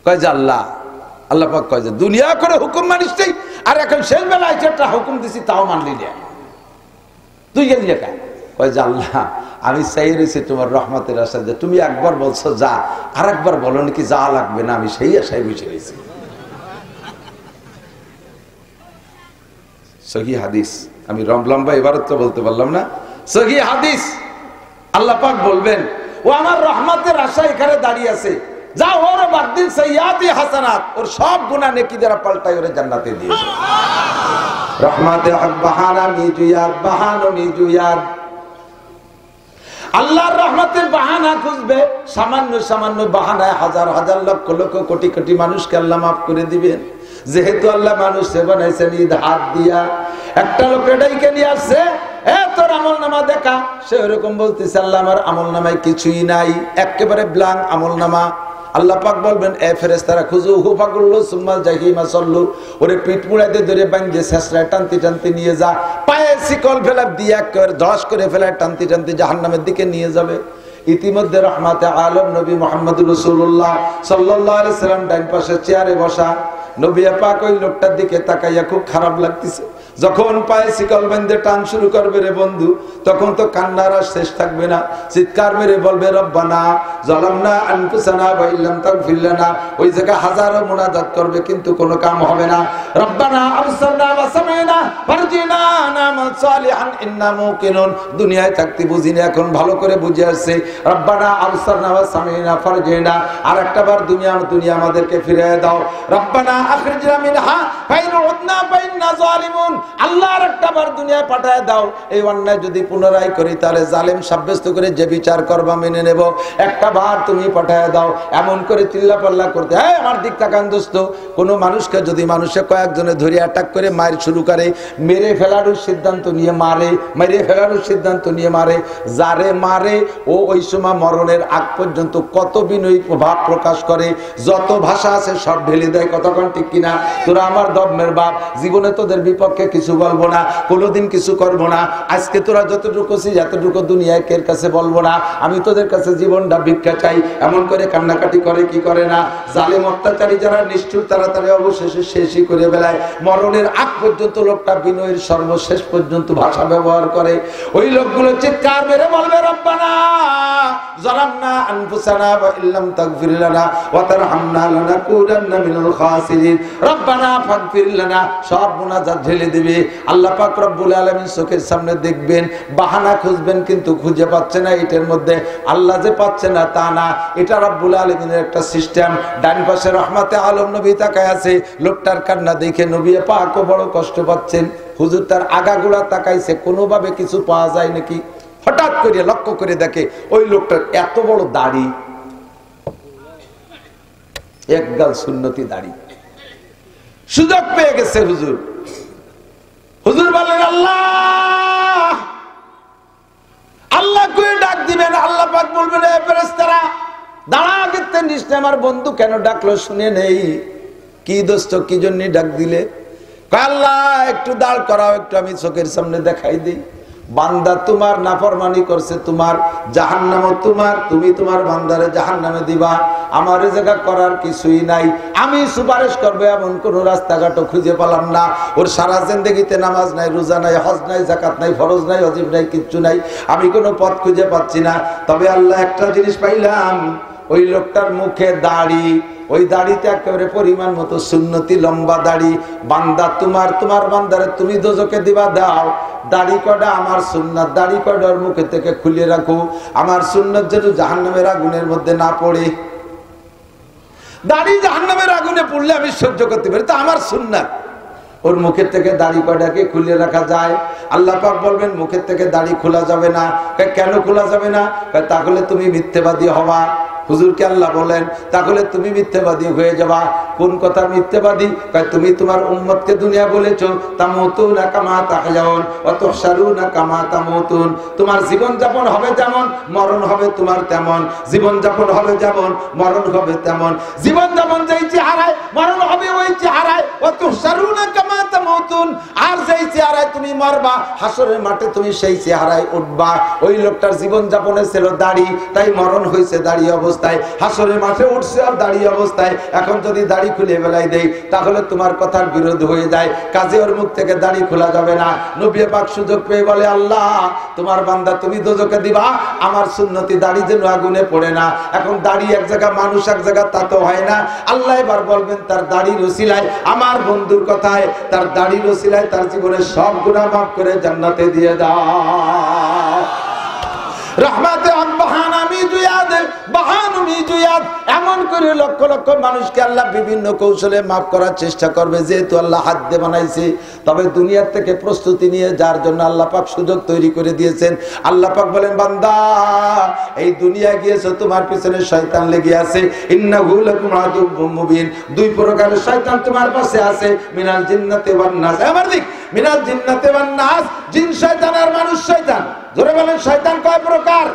কয় যে আল্লাহ পাক কয় যে দুনিয়া করে হুকুম মানিস নাই, আর এখন শেষ বেলায় একটা হুকুম দিছি তাও মানলি না, তুই গেলি না কেন? কয় যে আল্লাহ আমি চাই রয়েছি তোমার রহমতের আশা, যে তুমি একবার বলছো যা, আর একবার বলো নাকি যা লাগবে না, আমি সেই আশায় বসে রয়েছি। সহি হাদিস, আমি লম্বা এবার তো বলতে পারলাম না, সহি হাদিস। আল্লাহ পাক বলবেন, ও আমার রহমতের আশা এখানে দাঁড়িয়ে আছে, যা ওর বাদদিল সাইয়্যাতি হাসানাত, ওর সব গুনাহ নেকি দ্বারা পাল্টাই ওরে জান্নাতে দিয়েছে। রহমতে হক বাহানা মিজুয়াদ, বাহানো মিজুয়াদ। আল্লাহর রহমতের বাহানা খুঁজবে, সামান্য সামান্য বাহানায় হাজার হাজার লক্ষ লক্ষ কোটি কোটি মানুষকে আল্লাহ মাফ করে দিবেন। যেহেতু আল্লাহ মানুষকে বানাইছেন ঈদ হাত দিয়া, একটা লোক এটাইকে নিয়ে আসছে, তোর আমল নামা দেখা, সে ওরকম বলতেছে আল্লাহ আমার আমল নামায় কিছুই নাই, একেবারে ব্ল্যাঙ্ক আমল নামা। আল্লাহ পাক বলবেন, এ ফেরেশতারা খুযুহু ফাগুল্লু সুম্মা জাহিমা সাল্লু, ওরে পিঠ মুড়াইতে ধরে বাঙ্গে শেষরায় টানতে টানতে নিয়ে যা, পায়ে শিকল ফেলা দিয়ে একেবারে ধস করে ফেলায় টানতে টানতে জাহান্নামের দিকে নিয়ে যাবে। ইতিমধ্যে রহমাতে আলম নবী মুহাম্মদ রাসূলুল্লাহ সাল্লাল্লাহু আলাইহি সাল্লাম ডান পাশে চেয়ারে বসা। নবী পাক ওই লোকটার দিকে তাকাইয়া খুব খারাপ লাগতেছে। যখন পায়ে শিকল বেঁধে টান শুরু করবে রে বন্ধু, তখন তো কান্নার আর শেষ থাকবে না, চিৎকার মেরে বলবে রব্বানা যালামনা আনফুসানা ওয়া ইল্লাম তাগফির লানা। ওই জায়গা হাজারো মুনাজাত করবে কিন্তু কোনো কাম হবে না। রব্বানা আবসারনা ওয়া সামি'না ফারজিনা না'মাল সালিহান ইন্না মুকিনুন। দুনিয়ায় থাকতে বুঝিনি, এখন ভালো করে বুঝে আসছে। রব্বানা আবসারনা ওয়া সামি'না ফারজিনা, আর একটা বার দুনিয়া আমাদেরকে ফিরিয়ে দাও। রব্বানা আখরিজনা মিনহা ফাইন উদনা ফাইন্না যালিমুন। আল্লাহর একটা বার দুনিয়ায় পাঠায় দাও, এই অন্যায় যদি পুনরায় করি তাহলে জালেম সাব্যস্ত করে যে বিচার করবা মেনে নেব, একটা বার তুমি পাঠায় দাও। এমন করে চিল্লাপাল্লা করতে, হ্যাঁ আমার দিক তাকান দোস্ত। কোনো মানুষকে যদি মানুষে কয়েকজনে ধরে অ্যাটাক করে মায়ের শুরু করে, মেরে ফেলার সিদ্ধান্ত নিয়ে মারে, মেরে ফেলার সিদ্ধান্ত নিয়ে মারে, যারে মারে ও ওই সময় মরণের আগ পর্যন্ত কত বিনয়ী ভাব প্রকাশ করে, যত ভাষা আছে সব ঢেলে দেয়। কতক্ষণ ঠিক কিনা? তোরা আমার দমের বাপ, জীবনে তোদের বিপক্ষে কিছু বলবো না, কোনোদিন কিছু করবো না। আজকে তোরা যতটুকু এতটুকু দুনিয়ায় কের কাছে বলবো না, আমি তোদের কাছে জীবনটা ভিক্ষা চাই। এমন করে কান্নাকাটি করে কি করে না? জালেম অত্যাচারী যারা নিষ্ঠুর, তাড়াতাড়ি অবশেষে শেষই করে বেলায়। মরণের আগ পর্যন্ত লোকটা বিনয়ের সর্বশেষ পর্যন্ত ভাষা ব্যবহার করে। ওই লোকগুলো চিৎকার মেরে বলবে রব্বানা যালামনা আনফুসানা ওয়া ইল্লাম তাগফির লানা ওয়া তারহামনা লানাকুনান্না মিনাল খাসিরিন। রব্বানা ফাগফির লানা, সব মুনাজাত ঢেলে দিবে। আল্লাহ পাক রব্বুল আলামিন চোখের সামনে দেখবেন, বাহানা খুঁজবেন কিন্তু খুঁজে পাচ্ছে না। এটার মধ্যে আল্লাহ যে পাচ্ছে না তা না, এটা রব্বুল আলামিনের একটা সিস্টেম। ডান পাশে রহমাতে আলম নবী তাকায় আছে, লোকটার কান্না দেখে নবী পাকও বড় কষ্ট পাচ্ছেন। হুজুর তার আগাগোড়া তাকাইছে, কোনোভাবে কিছু পাওয়া যায় নাকি। হঠাৎ করে লক্ষ্য করে দেখে ওই লোকটার এত বড় দাড়ি, একগাল সুন্নতি দাড়ি। সুযোগ পেয়ে গেছে হুজুর। হুজুর বলেন আল্লাহ, আল্লাহ কই ডাক দিবেন। আল্লাহ পাক বলবেন, এ ফেরেশতারা দাঁড়া, দেখতে নিশ্চয় আমার বন্ধু কেন ডাকলো শুনে নেই। কি দোস্ত, কি জন্য ডাক দিলে? আল্লাহ একটু দাঁড় করাও, একটু আমি চোখের সামনে দেখাই দিই। বান্দা তোমার নাফরমানি করছে, তোমার জাহান্নামও তোমার, তুমি তোমার বান্দারে জাহান্নামে দিবা। আমার এই জায়গা করার কিছুই নাই। আমি সুপারিশ করবো এমন কোন রাস্তাঘাটও খুঁজে পেলাম না। ওর সারা জিন্দেগিতে নামাজ নাই, রোজা নাই, হজ নাই, যাকাত নাই, ফরজ নাই, ওয়াজিব নাই, কিচ্ছু নাই। আমি কোনো পথ খুঁজে পাচ্ছি না। তবে আল্লাহ একটা জিনিস পাইলাম, ওই লোকটার মুখে দাড়ি, ওই দাড়িতে একেবারে পরিমাণ মতো সুন্নতি লম্বা দাড়ি। বান্দা তোমার বান্দারে তুমি দোজকে দিবা, দাও। দাড়ি কটা আমার সুন্নাত, দাড়ি কটা ওর মুখে থেকে খুলে রাখো, আমার সুন্নাত যেন জাহান্নামের আগুনের মধ্যে না পড়ে। দাড়ি জাহান্নামের আগুনে পড়লে আমি সহ্য করতে পারি, তা আমার সুন্নাত। ওর মুখের থেকে দাড়ি কয়টাকে খুলে রাখা যায়? আল্লাহ পাক বলবেন মুখের থেকে দাড়ি খোলা যাবে না। কেন খোলা যাবে না? তাহলে তুমি মিথ্যেবাদী হবা। হুজুরকে আল্লাহ বলেন তাহলে তুমি মিথ্যাবাদী হয়ে যাবা। কোন কথা মিথ্যাবাদী? তুমি তোমার উম্মতকে দুনিয়া বলেছো তামুতুনা কামা তাহয়াউন ওয়া তুহশারুনা কামা তামুতুন। তোমার জীবন যাপন হবে যেমন, মরণ হবে তোমার তেমন। জীবন যাপন হবে যেমন, মরণ হবে তেমন। জীবন যাপন যেই চেহারায়, মরণ হবে ওই চেহারায়। ওয়া তুহশারুনা কামা তামুতুন। আর যেই চেহারায় তুমি মরবা, হাসরের মাঠে তুমি সেই চেহারায় উঠবা। ওই লোকটার জীবন যাপনে ছিল দাড়ি, তাই মরণ হয়েছে দাড়ি অবস্থায়, হাসরের মাঠে উঠছে আর দাঁড়িয়ে অবস্থায়। এখন যদি দাড়ি খুলে বেলায় দেই তাহলে তোমার কথার বিরোধ হয়ে যায়, কাজে ওর মুখ থেকে দাড়ি খোলা যাবে না। নবী পাক সুযোগ পেয়ে বলে আল্লাহ তোমার বান্দা তুমি দোজকে দিবা, আমার সুন্নতি দাড়ি যেন আগুনে পড়ে না। এখন দাড়ি এক জায়গা, মানুষ এক জায়গা, তা তো হয় না। আল্লাহ এবার বলবেন তার দাড়ির ওসিলায়, আমার বন্ধুর কথায়, তার দাড়ির ওসিলায় তার জীবনের সব গুনাহ মাফ করে জান্নাতে দিয়ে দাও। রহমাতে বাহানামি জুয়াদ, বাহানুমি জুয়াদ, এমন করে লক্ষ লক্ষ মানুষকে আল্লাহ বিভিন্ন কৌশলে মাফ করার চেষ্টা করবে, যেহেতু আল্লাহ হাত দিয়ে বানাইছে। তবে দুনিয়ার থেকে প্রস্তুতি নিয়ে যার জন্য আল্লাহ পাক সুযোগ তৈরি করে দিয়েছেন। আল্লাহ পাক বলেন বান্দা এই দুনিয়া গিয়েছো, তোমার পিছনে শয়তান লেগে আছে। ইন্নাহু লাকুম আদুউম মুবিন। দুই প্রকারের শয়তান তোমার পাশে আছে, মিনাল জিন্নাতি ওয়ান নাস। আমার দিক মিনাল জিন্নাতি ওয়ান নাস, জিন শয়তান আর মানুষ শয়তান। জোরে বলেন শয়তান কয় প্রকার?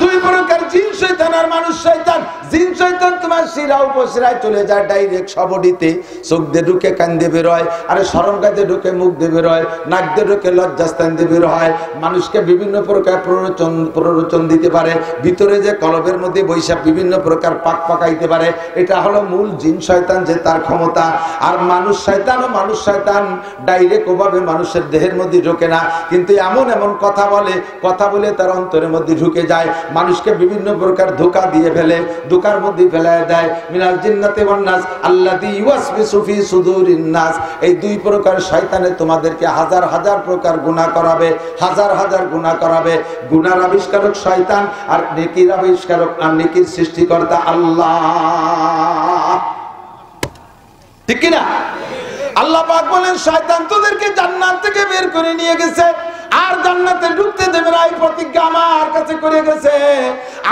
দুই প্রকার, জিন শয়তান আর মানুষ শয়তান। জিন শয়তান তোমার শিরা উপশিরায় চলে যায় ডাইরেক্ট সবডিতে, চোখ দিয়ে ঢুকে কান দিয়ে বের হয়, আরে শরম গায়ে ঢুকে মুখ দিয়ে বের হয়, নাক দিয়ে ঢুকে লজ্জাস্থান দিয়ে বের হয়। মানুষকে বিভিন্ন প্রকার প্ররোচন দিতে পারে, ভিতরে যে কলবের মধ্যে বৈশাখ বিভিন্ন প্রকার পাক পাকাইতে পারে। এটা হলো মূল জিন শয়তান, যে তার ক্ষমতা। আর মানুষ শয়তান ও মানুষ শয়তান ডাইরেক্ট ওভাবে মানুষের দেহের মধ্যে ঢোকে না, কিন্তু এমন এমন কথা বলে তার অন্তরের মধ্যে ঢুকে যায়, মানুষকে বিভিন্ন প্রকার ধোঁকা দিয়ে ফেলে, ধোঁকার মধ্যে ফেলায় দেয়। মিনাল জিন্নাতি ওয়ান নাস আল্লাযী ইউওয়াসবিসু ফি সুদুরিন নাস। এই দুই প্রকার শয়তানে তোমাদেরকে হাজার হাজার প্রকার গুনাহ করাবে, হাজার হাজার গুনাহ করাবে। গুনার আবিষ্কারক শয়তান, আর নেকির আবিষ্কারক আর নেকির সৃষ্টিকর্তা আল্লাহ। ঠিক কি না? আল্লাহ পাক বলেন শয়তান তোদেরকে জান্নাত থেকে বের করে নিয়ে গেছে, আর জান্নাতে ঢুকতে দেবে না, এই প্রতিজ্ঞা আমার কাছে করে গেছে।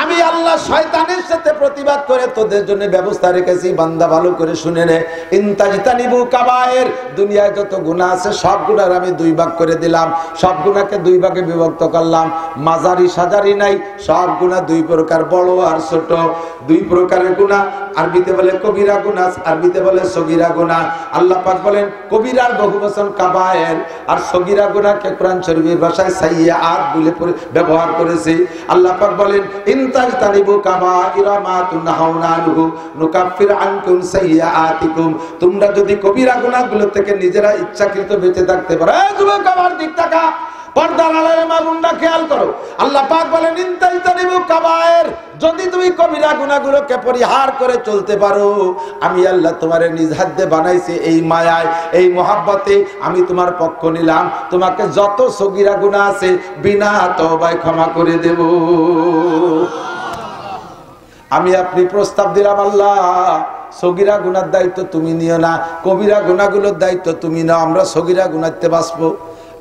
আমি আল্লাহ শয়তানের সাথে প্রতিবাদ করে তোদের জন্য ব্যবস্থা রেখেছি। বান্দা ভালো করে শুনে নে, ইনতাজতানিবু কাবায়ের, দুনিয়ায় যত গুনাহ আছে সব গুনাহ আমি দুই ভাগ করে দিলাম, সব গুনাহকে দুই ভাগে বিভক্ত করলাম। মাজারি সাজারি নাই, সব গুনাহ দুই প্রকার, বড় আর ছোট। দুই প্রকারের গুনাহ, আরবিতে বলে কবিরা গুনাহ, আরবিতে বলে সগীরা গুনাহ। আল্লাহ পাক বলেন কবিরার বহুবচন কাবায়ের, আর সগীরা গুনাহকে কোরআন শরীফের ভাষায় সাইয়্যাত বলে ব্যবহার করেছে। আল্লাহ পাক বলেন ইনতাজতানিবু কাবাইরা মা তুনহাউনা আনহু নুকাফির আনকুম সাইয়্যাতিকুম। তোমরা যদি কবিরা গুনাহগুলো থেকে নিজেরা ইচ্ছাকৃত বেঁচে থাকতে পারো। এই যুবক আমার দিক তাকা, পর্দার আড়ালে মা বোনরা খেয়াল করো। আল্লাহ পাক বলেন ইনতাজতানিবু কাবায়ের, যদি তুমি কবিরা গুনাহগুলোকে পরিহার করে চলতে পারো, আমি আল্লাহ তোমারে নিজ হাত দিয়ে বানাইছি, এই মায়ায় এই মহাব্বতে আমি তোমার পক্ষ নিলাম, তোমাকে যত সগীরা গুনাহ আছে বিনা তওবায় ক্ষমা করে দেব। আমি আপনি প্রস্তাব দিলাম আল্লাহ সগীরা গুনার দায়িত্ব তুমি নিও না, কবিরা গুনাহগুলোর দায়িত্ব তুমি নাও, আমরা সগীরা গুনাহতে বাঁচবো।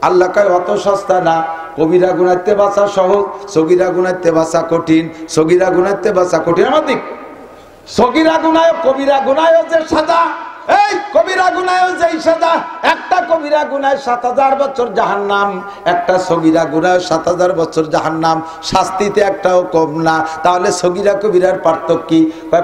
আল্লাহ কয় অত সস্তা না, কবিরা গুনাহতে বাঁচা সহজ, সগীরা গুনাহতে বাঁচা কঠিন। সগীরা গুনাহতে বাঁচা কঠিন, আমার দিক সগীরা গুনাহ কবিরা গুনাহ যে সাজা, এই কবিরা গুনাহ যেই সাজা, একটা কবিরা গুনাহ ৭০০০ বছর জাহান্নাম, একটা সগীরা গুনাহ ৭০০০ বছর জাহান্নাম, শাস্তিতে একটাও কম না। তাহলে সগীরা কবিরার পার্থক্য কি?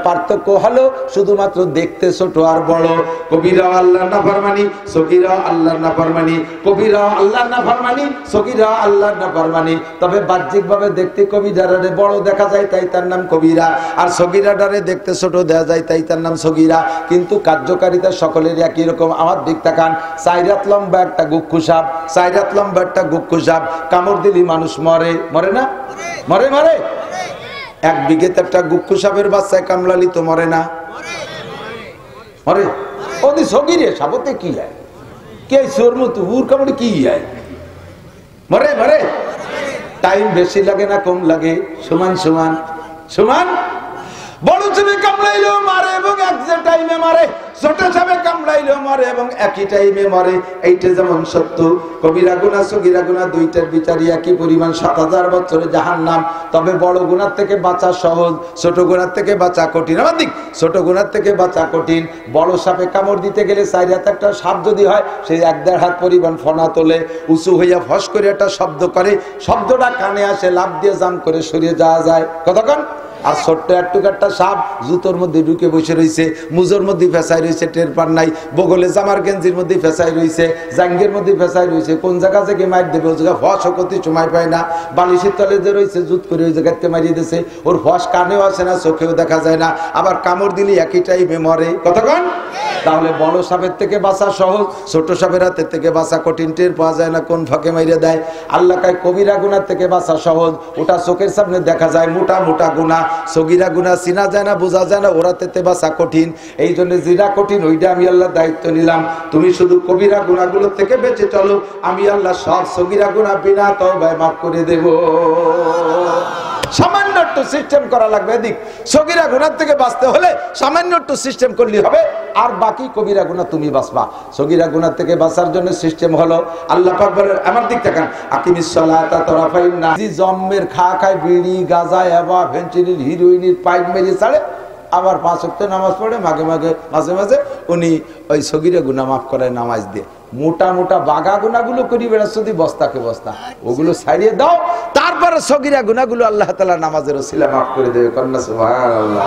পার্থক্য হলো শুধুমাত্র দেখতে ছোট আর বড়। কবিরা আল্লাহর নাফরমানি, সগীরা আল্লাহর নাফরমানি। কবিরা আল্লাহর নাফরমানি, সগীরা আল্লাহর নাফরমানি। তবে বাহ্যিকভাবে দেখতে কবিরারে বড় দেখা যায়, তাই তার নাম কবিরা, আর সগীরাটারে দেখতে ছোট দেখা যায়, তাই তার নাম সগীরা। কিন্তু কার্যকারী সকলের একই রকম। আমার দিক তাকান, ৪ হাত লম্বা একটা গুক্কু সাপ, ৪ হাত লম্বা একটা গুক্কু সাপ, কামড় দিলি মানুষ মরে, মরে না? মরে মরে এক বিঘেতে একটা গুক্কু সাপের বাচ্চায় কামড়ালি তো মরে না? মরে। ওদি সগিরে সাপতে কি হয়? কে সোর মতো উর কামড়ে কি হয়? মরে মরে। টাইম বেশি লাগে না কম লাগে? সমান সমান সমান। বড় সাপে কামড়াইলেও মারে এবং এক টাইমে মারে, ছোট সাপে কামড়াইলেও মারে এবং একই টাইমে মারে। এইটা যেমন সত্য, কবিরা গুনাহ সগীরা গুনাহ দুইটার বিচারই একই পরিমাণ, ৭০০০ বছরে জাহান্নাম। তবে বড় গুনাহ থেকে বাঁচা সহজ, ছোট গুনাহ থেকে বাঁচা কঠিন। আমার দিক ছোট গুনাহ থেকে বাঁচা কঠিন। বড় সাপে কামড় দিতে গেলে ৪ হাত একটা সাপ যদি হয়, সেই ১-১.৫ হাত পরিমাণ ফনা তোলে, উঁচু হইয়া ফস করে একটা শব্দ করে, শব্দটা কানে আসে, লাফ দিয়ে জাম করে সরিয়ে যাওয়া যায় কতক্ষণ। আর ছোট্ট একটা সাপ জুতোর মধ্যে ঢুকে বসে রয়েছে, মুজোর মধ্যে ফেসাই রয়েছে, টের পার নাই, বগলে জামার গেঞ্জির মধ্যে ফেসাই রয়েছে, জাঙ্গের মধ্যে ফেসাই রয়েছে, কোন জায়গা থেকে মার দেবে ওই জায়গা ফস করতে সময় পায় না, বালিশের তলে যে রয়েছে জুত করে ওই জায়গাতে মারিয়ে দিয়েছে, ওর ফস কানেও আসে না, চোখেও দেখা যায় না, আবার কামড় দিলে একই টাইমে মরে কতক্ষণ। তাহলে বড় সাপের থেকে বাঁচা সহজ, ছোট সাপের হাতের থেকে বাঁচা কঠিন, টের পাওয়া যায় না কোন ফাঁকে মাইরে দেয়। আল্লাহ কয় কবিরা গুনাহ থেকে বাঁচা সহজ, ওটা চোখের সামনে দেখা যায়, মোটা মোটা গুনাহ। সগীরা গুনাহ চিনা যায় না, বোঝা যায় না, ওরা তেতে বাঁচা কঠিন। এই জন্য যেটা কঠিন ওইটা আমি আল্লাহ দায়িত্ব নিলাম, তুমি শুধু কবিরা গুনাহগুলো থেকে বেঁচে চলো, আমি আল্লাহ সব সগীরা গুনাহ বিনা তওবায় মাফ করে দেব। সামান্য একটু সিস্টেম করা লাগবে। এদিক সগীরা গুনাহ থেকে বাঁচতে হলে সামান্য একটু সিস্টেম করলে হবে, আর বাকি কবিরা গুনাহ তুমি বাঁচবা। সগীরা গুনাহ থেকে বাঁচার জন্য সিস্টেম হলো, আল্লাহ পাক বলেন, আমার দিক তাকান, আকিমিস সালাতা তারাফাইন নাজি, জম্মের খায় বিড়ি গাঁজা এবা ফেন্সিডিল হিরোইনের পাইপ মেরে ছাড়ে, আবার 5 ওয়াক্ত নামাজ পড়ে, মাঝে মাঝে উনি ওই সগীরা গুনাহ মাফ করায় নামাজ দিয়ে। মোটা মোটা বাগা গুনাহগুলো করি বেড়াচ্ছ যদি বস্তাকে বস্তা, ওগুলো ছাড়িয়ে দাও, তারপরে সগীরা গুনাহগুলো আল্লাহ তাআলা নামাজের ওসিলা মাফ করে দেবে। কন্যা সুবহানাল্লাহ।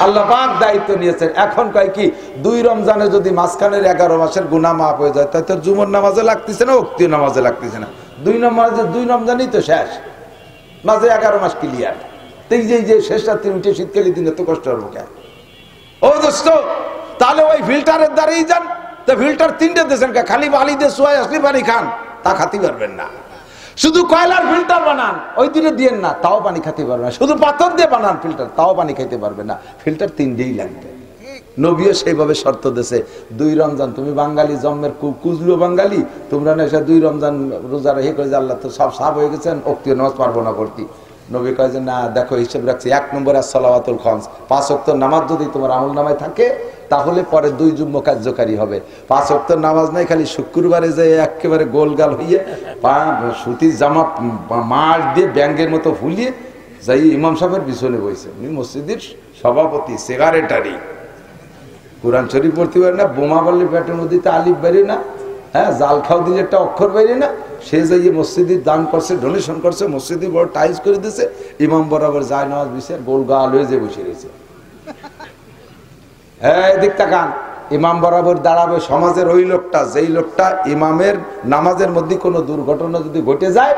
আল্লাহ পাক দায়িত্ব নিয়েছেন। এখন কয় কি, 2 রমজানে যদি মাঝখানের 11 মাসের গুনাহ মাফ হয়ে যায়, তাই তো জুমার নামাজে লাগতেছে না, ওক্তীয় নামাজে লাগতেছে না। 2 রমজানই তো শেষ, মাঝে 11 মাস ক্লিয়ার। এই যে শেষ রাত্রি উঠে শীতকালী দিনে তো কষ্ট হবে কেন? ও দোস্ত, তাহলে ওই ফিল্টারের দ্বারাই যান, তো ফিল্টার 3টে দিয়েছেন, খালি বালি দিয়ে শুয়াই আসলে পানি খান, তা খাতে পারবেন না। শুধু কয়লার ফিল্টার বানান, ওই দিনে দিয়েন না, তাও পানি খেতে পারবেন না। শুধু পাথর দিয়ে বানান ফিল্টার, তাও পানি খেতে পারবেন না। ফিল্টার 3টেই লাগবে। নবীও সেইভাবে শর্ত দিয়েছে, 2 রমজান তুমি বাঙালি জন্মের কুজলো বাঙালি, তোমরা না এসে 2 রমজান রোজা রেখে করে যে আল্লাহ তো সব সাফ হয়ে গেছেন, ওক্তীয় নামাজ পারবো না করতে। নবী কয় যে না, দেখো হিসেব রাখছি, 1 নম্বরে সালাওয়াতুল খামস, 5 ওয়াক্ত নামাজ যদি তোমার আমল নামায় থাকে, তাহলে পরে 2 জুম্ম কার্যকারী হবে। 5 ওয়াক্ত নামাজ নাই, খালি শুক্রবারে যে একেবারে গোলগাল হইয়ে সুতির জামা মার দিয়ে ব্যাঙ্গের মতো ফুলিয়ে যাই ইমাম সাহেবের পিছনে বইছে, উনি মসজিদের সভাপতি, সেক্রেটারি, কোরআন শরীফ পড়তে পারে না, বোমা বললে পেটের মধ্যে আলিফ বেরিয়ে না, হ্যাঁ, জাল খাও দিলে একটা অক্ষর বেরিয়ে না, সে যাইয়ে মসজিদে দান করছে, ডোনেশন করছে, মসজিদে বড় টাইলস করে দিয়েছে, ইমাম বরাবর যায় নামাজ বিছে গোল গাল হয়ে যে বসে রয়েছে। হ্যাঁ, দিক তাকান, ইমাম বরাবর দাঁড়াবে সমাজের ওই লোকটা, যেই লোকটা ইমামের নামাজের মধ্যে কোনো দুর্ঘটনা যদি ঘটে যায়,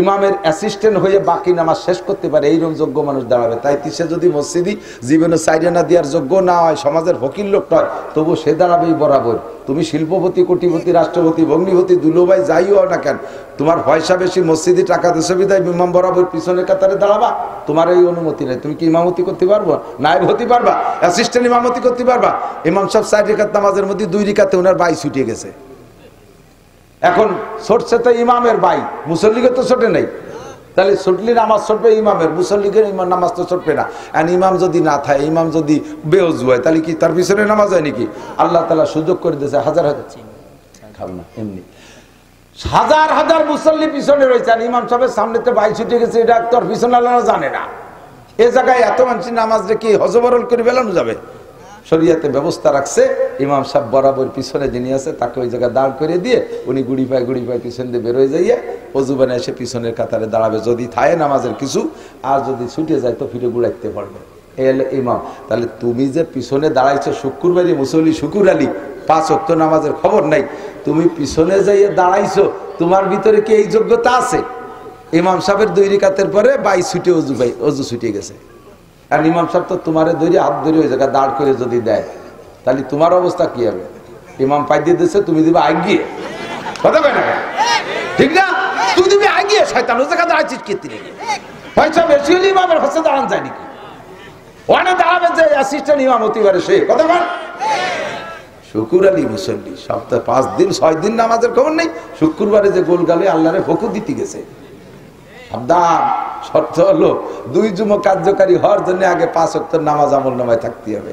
ইমামের অ্যাসিস্ট্যান্ট হয়ে বাকি নামাজ শেষ করতে পারে, এইরকম যোগ্য মানুষ দাঁড়াবে। তাই সে যদি মসজিদে জীবনে সাইডানা দেওয়ার যোগ্য না হয়, সমাজের ফকির লোকটা হয়, তবু সে দাঁড়াবেই বরাবর। তুমি শিল্পপতি, কোটিপতি, রাষ্ট্রপতি, ভগ্নিপতি, দুলোভাই যাই হও না কেন, তোমার পয়সা বেশি, মসজিদে টাকা দেশে বিদায়, ইমাম বরাবর পিছনের কাতারে দাঁড়াবা, তোমার এই অনুমতি নেই। তুমি কি ইমামতি করতে পারবো? নায়েব হতে পারবা? অ্যাসিস্ট্যান্ট ইমামতি করতে পারবা? ইমাম সাহেব 4 রাকাত নামাজের মধ্যে 2 রাকাতে ওনার বাই ছুটিয়ে গেছে, এখন ছুটছে তো ইমামের বাই, মুসল্লিকে তো ছোটে নেই, তাহলে ছুটলি নামাজ ছুটবে ইমামের, মুসল্লিকের নামাজ তো ছুটবে না। আর ইমাম যদি না থাকে, ইমাম যদি বেওযু হয়, তাহলে কি তার পিছনে নামাজ হয় নাকি? আল্লাহ তাআলা সুযোগ করে দিয়েছে, হাজার হাজার খাবো না এমনি হাজার হাজার মুসল্লি পিছনে রয়েছে, আর ইমাম সাহেবের সামনেতে বাই ছুটে গেছে, এটা তোর পিছনে আল্লাহ জানে না। এ জায়গায় এত মানুষের নামাজ রেখে হজবরল করে বেলানো যাবে? শরিয়াতে ব্যবস্থা রাখছে, ইমাম সাহেব বরাবর পিছনে যিনি আছে তাকে ওই জায়গায় দাঁড় করে দিয়ে উনি গুড়ি পায় পিছন দিয়ে বেরোয় যাইয়ে অজু বানায় এসে পিছনের কাতারে দাঁড়াবে। যদি থাকে নামাজের কিছু, আর যদি ছুটে যায় তো ফিরে গুড়াইতে পারবে। এই হলো ইমাম। তাহলে তুমি যে পিছনে দাঁড়াইছো শুক্রবারই মুসল্লি শুকুর আলী, 5 ওয়াক্ত নামাজের খবর নাই, তুমি পিছনে যাইয়ে দাঁড়াইছো, তোমার ভিতরে কি এই যোগ্যতা আছে? ইমাম সাহেবের 2 রাকাতের পরে বাই ছুটে অজু ছুটে গেছে, আর ইমাম সাহেব তো তোমারে ধরে হাত ধরে ওই জায়গায় দাঁড় করে যদি দেয়, তাহলে তোমার অবস্থা কি হবে? ইমাম পাই দিয়ে দিচ্ছে, তুমি দিবে আগিয়ে, কথা কয় না? ঠিক না? তুই দিবি আগিয়ে, শয়তান ও জায়গা দাঁড়াচ্ছিস কে? পয়সা বেশি হলে ইমামের হচ্ছে দাঁড়ান যায় নাকি? ওখানে দাঁড়াবে যে অ্যাসিস্ট্যান্ট ইমাম হতে পারে সে কথা বল। শুকুর আলী মুসল্লি সপ্তাহে 5 দিন 6 দিন নামাজের খবর নেই, শুক্রবারে যে গোল গালে আল্লাহরে ফকু দিতে গেছে। সাবধান, শর্ত হলো 2 জুমা কার্যকারী হওয়ার জন্য আগে 5 ওয়াক্ত নামাজ আমল নামায় থাকতে হবে,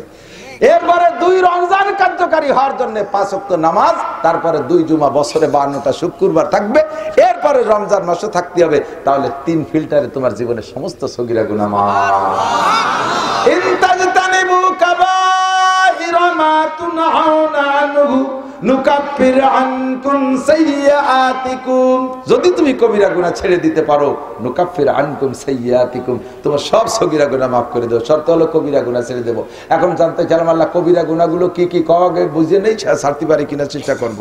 এরপরে 2 রমজান কার্যকারী হওয়ার জন্য 5 ওয়াক্ত নামাজ, তারপরে 2 জুমা বছরে 52টা শুক্রবার থাকবে, এরপরে রমজান মাসে থাকতে হবে। তাহলে 3 ফিল্টারে তোমার জীবনের সমস্ত সগীরা গুনাহ মাফ। ইনতাজতানিবু কাবাইরা মা তুনহাউনা আনহু নুকাফির আনকুম সাইয়্যাতিকুম, যদি তুমি কবিরা গুনাহ ছেড়ে দিতে পারো, নুকাফির আনকুম সাইয়্যাতিকুম, তোমার সব সগীরা গুনাহ মাফ করে দেব। শর্ত হলো কবিরা গুনাহ ছেড়ে দেব। এখন জানতে চাইলাম আল্লাহ কবিরা গুনাহগুলো কি কি, কবে বুঝে নেই, ছাড়তে পারি কিনা চেষ্টা করব।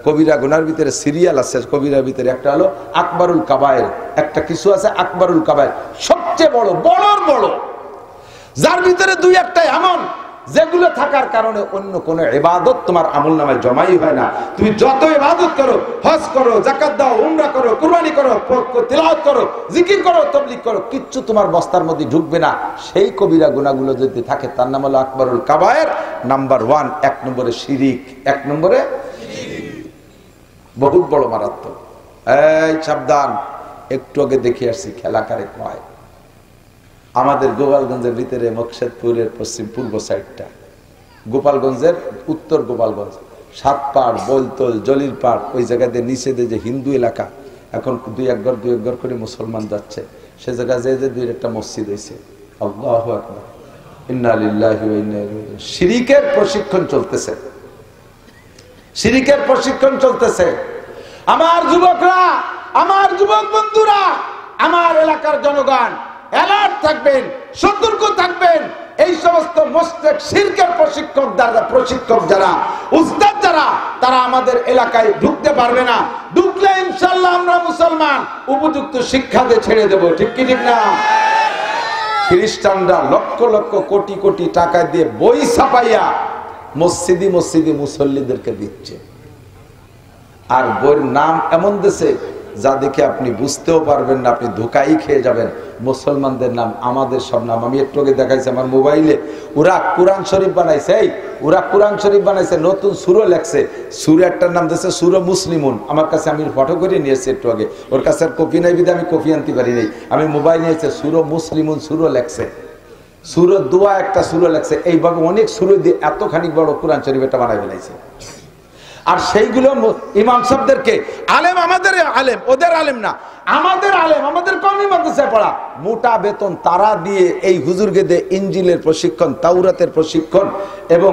কবিরা গুনার ভিতরে সিরিয়াল আছে, কবিরার ভিতরে একটা হলো আকবরুল কাবায়ের, একটা কিছু আছে আকবরুল কাবায়ের, সবচেয়ে বড় বড়র বড়, যার ভিতরে 2-1টা এমন যেগুলো থাকার কারণে অন্য কোনো ইবাদত তোমার আমলনামায় জমাই হয় না। তুমি যত ইবাদত করো, হজ করো, যাকাত দাও, উমরা করো, কুরবানি করো, তিলাওয়াত করো, জিকির করো, তাবলীগ করো, কিচ্ছু তোমার বস্তার মধ্যে ঢুকবে না। সেই কবিরা গুনাহগুলো যদি থাকে তার নাম হলো আকবরুল কাবায়ের। নাম্বার 1, 1 নম্বরে শিরিক, 1 নম্বরে বহুত বড় মারাত্মক। এই সাবধান, একটু আগে দেখে আসছি খেলা কারে কয়। আমাদের গোপালগঞ্জের ভিতরে মকসেদপুরের পূর্ব সাইডটা, গোপালগঞ্জের উত্তর গোপালগঞ্জ, 7 পাড়, বৈলতল, জলিল পাড়, ওই জায়গাতে নিচে যে হিন্দু এলাকা, এখন 2 এক ঘর করে মুসলমান যাচ্ছে, সে জায়গায় যে 2-1টা মসজিদ হয়েছে। আল্লাহু আকবার, ইন্না লিল্লাহি ওয়া ইন্না ইলাইহি রাজিউন। শিরিকের প্রশিক্ষণ চলতেছে, শিরিকের প্রশিক্ষণ চলতেছে। আমার যুবকরা, আমার যুবক বন্ধুরা, আমার এলাকার জনগণ অ্যালার্ট থাকবেন, সতর্ক থাকবেন। এই সমস্ত মুশরিক শিরকের প্রশিক্ষক যারা, উস্তাদ যারা, তারা আমাদের এলাকায় ঢুকতে পারবে না। ঢুকলে ইনশাআল্লাহ আমরা মুসলমান উপযুক্ত শিক্ষা দিয়ে ছেড়ে দেব। ঠিক কি ঠিক না? খ্রিস্টানরা লক্ষ লক্ষ কোটি কোটি টাকা দিয়ে বই ছাপাইয়া মসজিদে মসজিদে মুসল্লিদেরকে দিচ্ছে, আর বইয়ের নাম এমন দেশে যা দেখে আপনি বুঝতেও পারবেন না, আপনি ধোকাই খেয়ে যাবেন। মুসলমানদের নাম, আমাদের সব নাম। আমি একটু আগে দেখাইছি আমার মোবাইলে, ওরা কোরআন শরীফ বানাইছে, ওরা কোরআন শরীফ বানাইছে, নতুন সুরো লেখছে, সুরে একটার নাম দিয়েছে সুরো মুসলিমুন। আমার কাছে, আমি ফটো করে নিয়েছি একটু আগে, ওর কাছে আর কপি নাই বিধে আমি কপি আনতে পারি নাই, আমি মোবাইল নিয়েছে, সুরো মুসলিমুন সুরো লেখছে, সুরো দোয়া একটা সুরো লেখছে। এইভাবে অনেক সুরো দিয়ে এতখানি বড় কোরআন শরীফ একটা বানাই ফেলাইছে। আর সেইগুলো ইমাম সাহেবদেরকে, আলেম আমাদের আলেম, ওদের আলেম না, আমাদের আলেম, আমাদের কওমি মাদ্রাসায় পড়া, মোটা বেতন তারা দিয়ে এই হুজুরকে দিয়ে ইনজিলের প্রশিক্ষণ, তাওরাতের প্রশিক্ষণ এবং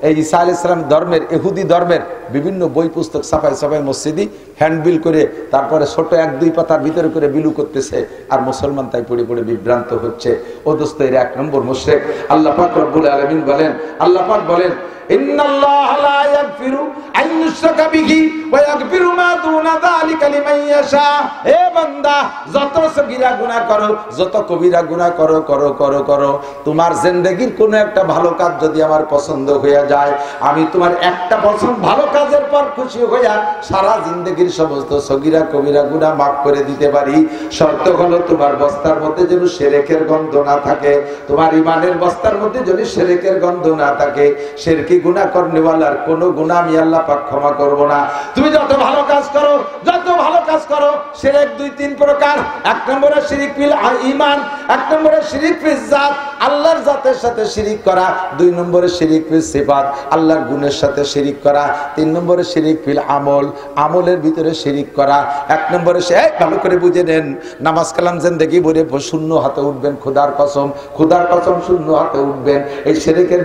এই ঈসা আলাইহিস সালাম ধর্মের, ইহুদি ধর্মের বিভিন্ন বই পুস্তক ছাপাই ছাপাই মসজিদি হ্যান্ডবিল করে, তারপরে ছোট 1-2 পাতার ভিতরে করে বিলু করতেছে, আর মুসলমান তাই পড়ে পড়ে বিভ্রান্ত হচ্ছে। ও দোস্ত, এর 1 নম্বর মুশরিক। আল্লাহ পাক রব্বুল আলামিন বলেন, আল্লাহ পাক বলেন, ইন্নাল্লাহা লা ইয়াগফিরু আন ইউশরাকা বিহি ওয়া ইয়াগফিরু মা দুনা যালিকা লিমান ইয়াশা। হে বান্দা, যত সগীরা গুনাহ করো, যত কবিরা গুনাহ করো, করো করো করো, তোমার জিন্দেগীর কোনো একটা ভালো কাজ যদি আমার পছন্দ হয়ে যায়, আমি তোমার একটা পছন্দ ভালো কাজের পর খুশি হইয়া সারা জিন্দেগীর সমস্ত সগীরা কবিরা গুনাহ মাফ করে দিতে পারি। শর্ত হলো তোমার বস্তার মধ্যে যেন শিরকের গন্ধ না থাকে, তোমার ঈমানের বস্তার মধ্যে যদি শিরকের গন্ধ না থাকে। শিরকি গুনাহ করনেওয়ালার কোনো গুনাহ আমি আল্লাহ পাক ক্ষমা করব না। তুমি যত ভালো কাজ করো, যত ভালো কাজ করো, শিরক 2-3 প্রকার। 1 নম্বরে শিরিক ফিল ঈমান, 1 নম্বরে শিরিক ফিল জাত, আল্লাহর জাতের সাথে শিরিক করা। 2 নম্বরে শিরিক ফিল সিফাত, আল্লাহর গুণের সাথে শিরিক করা। 3 নম্বরে শিরিক ফিল আমল, আমলের ভিতরে শিরিক করা। 1 নম্বরে ভালো করে বুঝে নেন, নামাজ কালাম জিন্দেগি ভরে শূন্য হাতে উঠবেন, খোদার কসম, খোদার কসম শূন্য হাতে উঠবেন। এই শিরিকের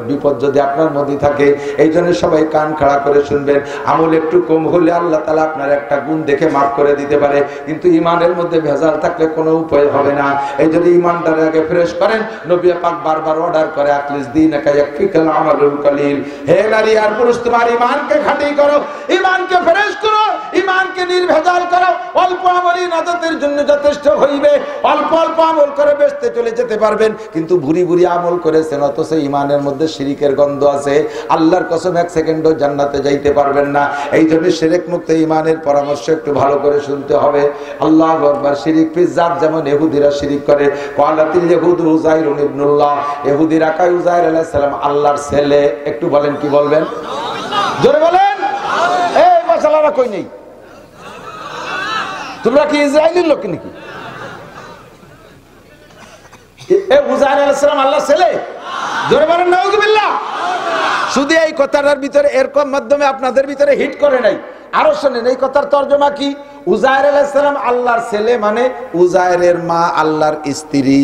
বিপদ যদি আপনার মধ্যে থাকে, এই জন্য সবাই কান খাড়া করে শুনবেন। আমল একটু কম হলে আল্লাহ তাআলা আপনার একটা গুণ দেখে মাফ করে দিতে পারে, কিন্তু ঈমানের মধ্যে ভেজাল থাকলে কোনো উপায় হবে না। এই জন্য ঈমানটার আগে ফ্রেশ করেন। নবী পাক বারবার অর্ডার করে, আখলিস দীনাকা ইয়াকফিকাল আমালুল কলিল। হে নারী আর পুরুষ, তোমার ঈমানকে খাঁটি করো, ঈমানকে ফ্রেশ করো, ইমানকে নির্ভেজাল করো, অল্প আমলই নাজাতের জন্য যথেষ্ট হইবে। অল্প অল্প আমল করে বেহেশতে চলে যেতে পারবেন, কিন্তু ভুরি ভুরি আমল করেছেন অথচ ইমানের মধ্যে শিরিকের গন্ধ আছে, আল্লাহর কসম 1 সেকেন্ডও জান্নাতে যাইতে পারবেন না। এই জন্য শিরক মুক্ত ইমানের পরামর্শ একটু ভালো করে শুনতে হবে। আল্লাহু আকবার। শিরিক ফিজাত, যেমন ইহুদিরা শিরিক করে। ক্বালাতিল ইহুদু উযাইরুন ইবনুল্লাহ, ইহুদিরা কয় উযাইর আলাইহিস সালাম আল্লাহর ছেলে। একটু বলেন, কি বলবেন? জোরে বলেন। এই মশালারা কই নেই? তোমরা কি ইসরায়েলের লোক নাকি? উযাইর আলাইহিস সালাম আল্লাহর ছেলে? জোরে বলেন নাউযুবিল্লাহ। শুধু এই কথাটার ভিতরে এরকম মাধ্যমে আপনাদের ভিতরে হিট করে নাই, আরো শুনেন এই কথার তর্জমা কি। উযাইর আলাইহিস সালাম আল্লাহর ছেলে মানে উযাইরের মা আল্লাহর স্ত্রী।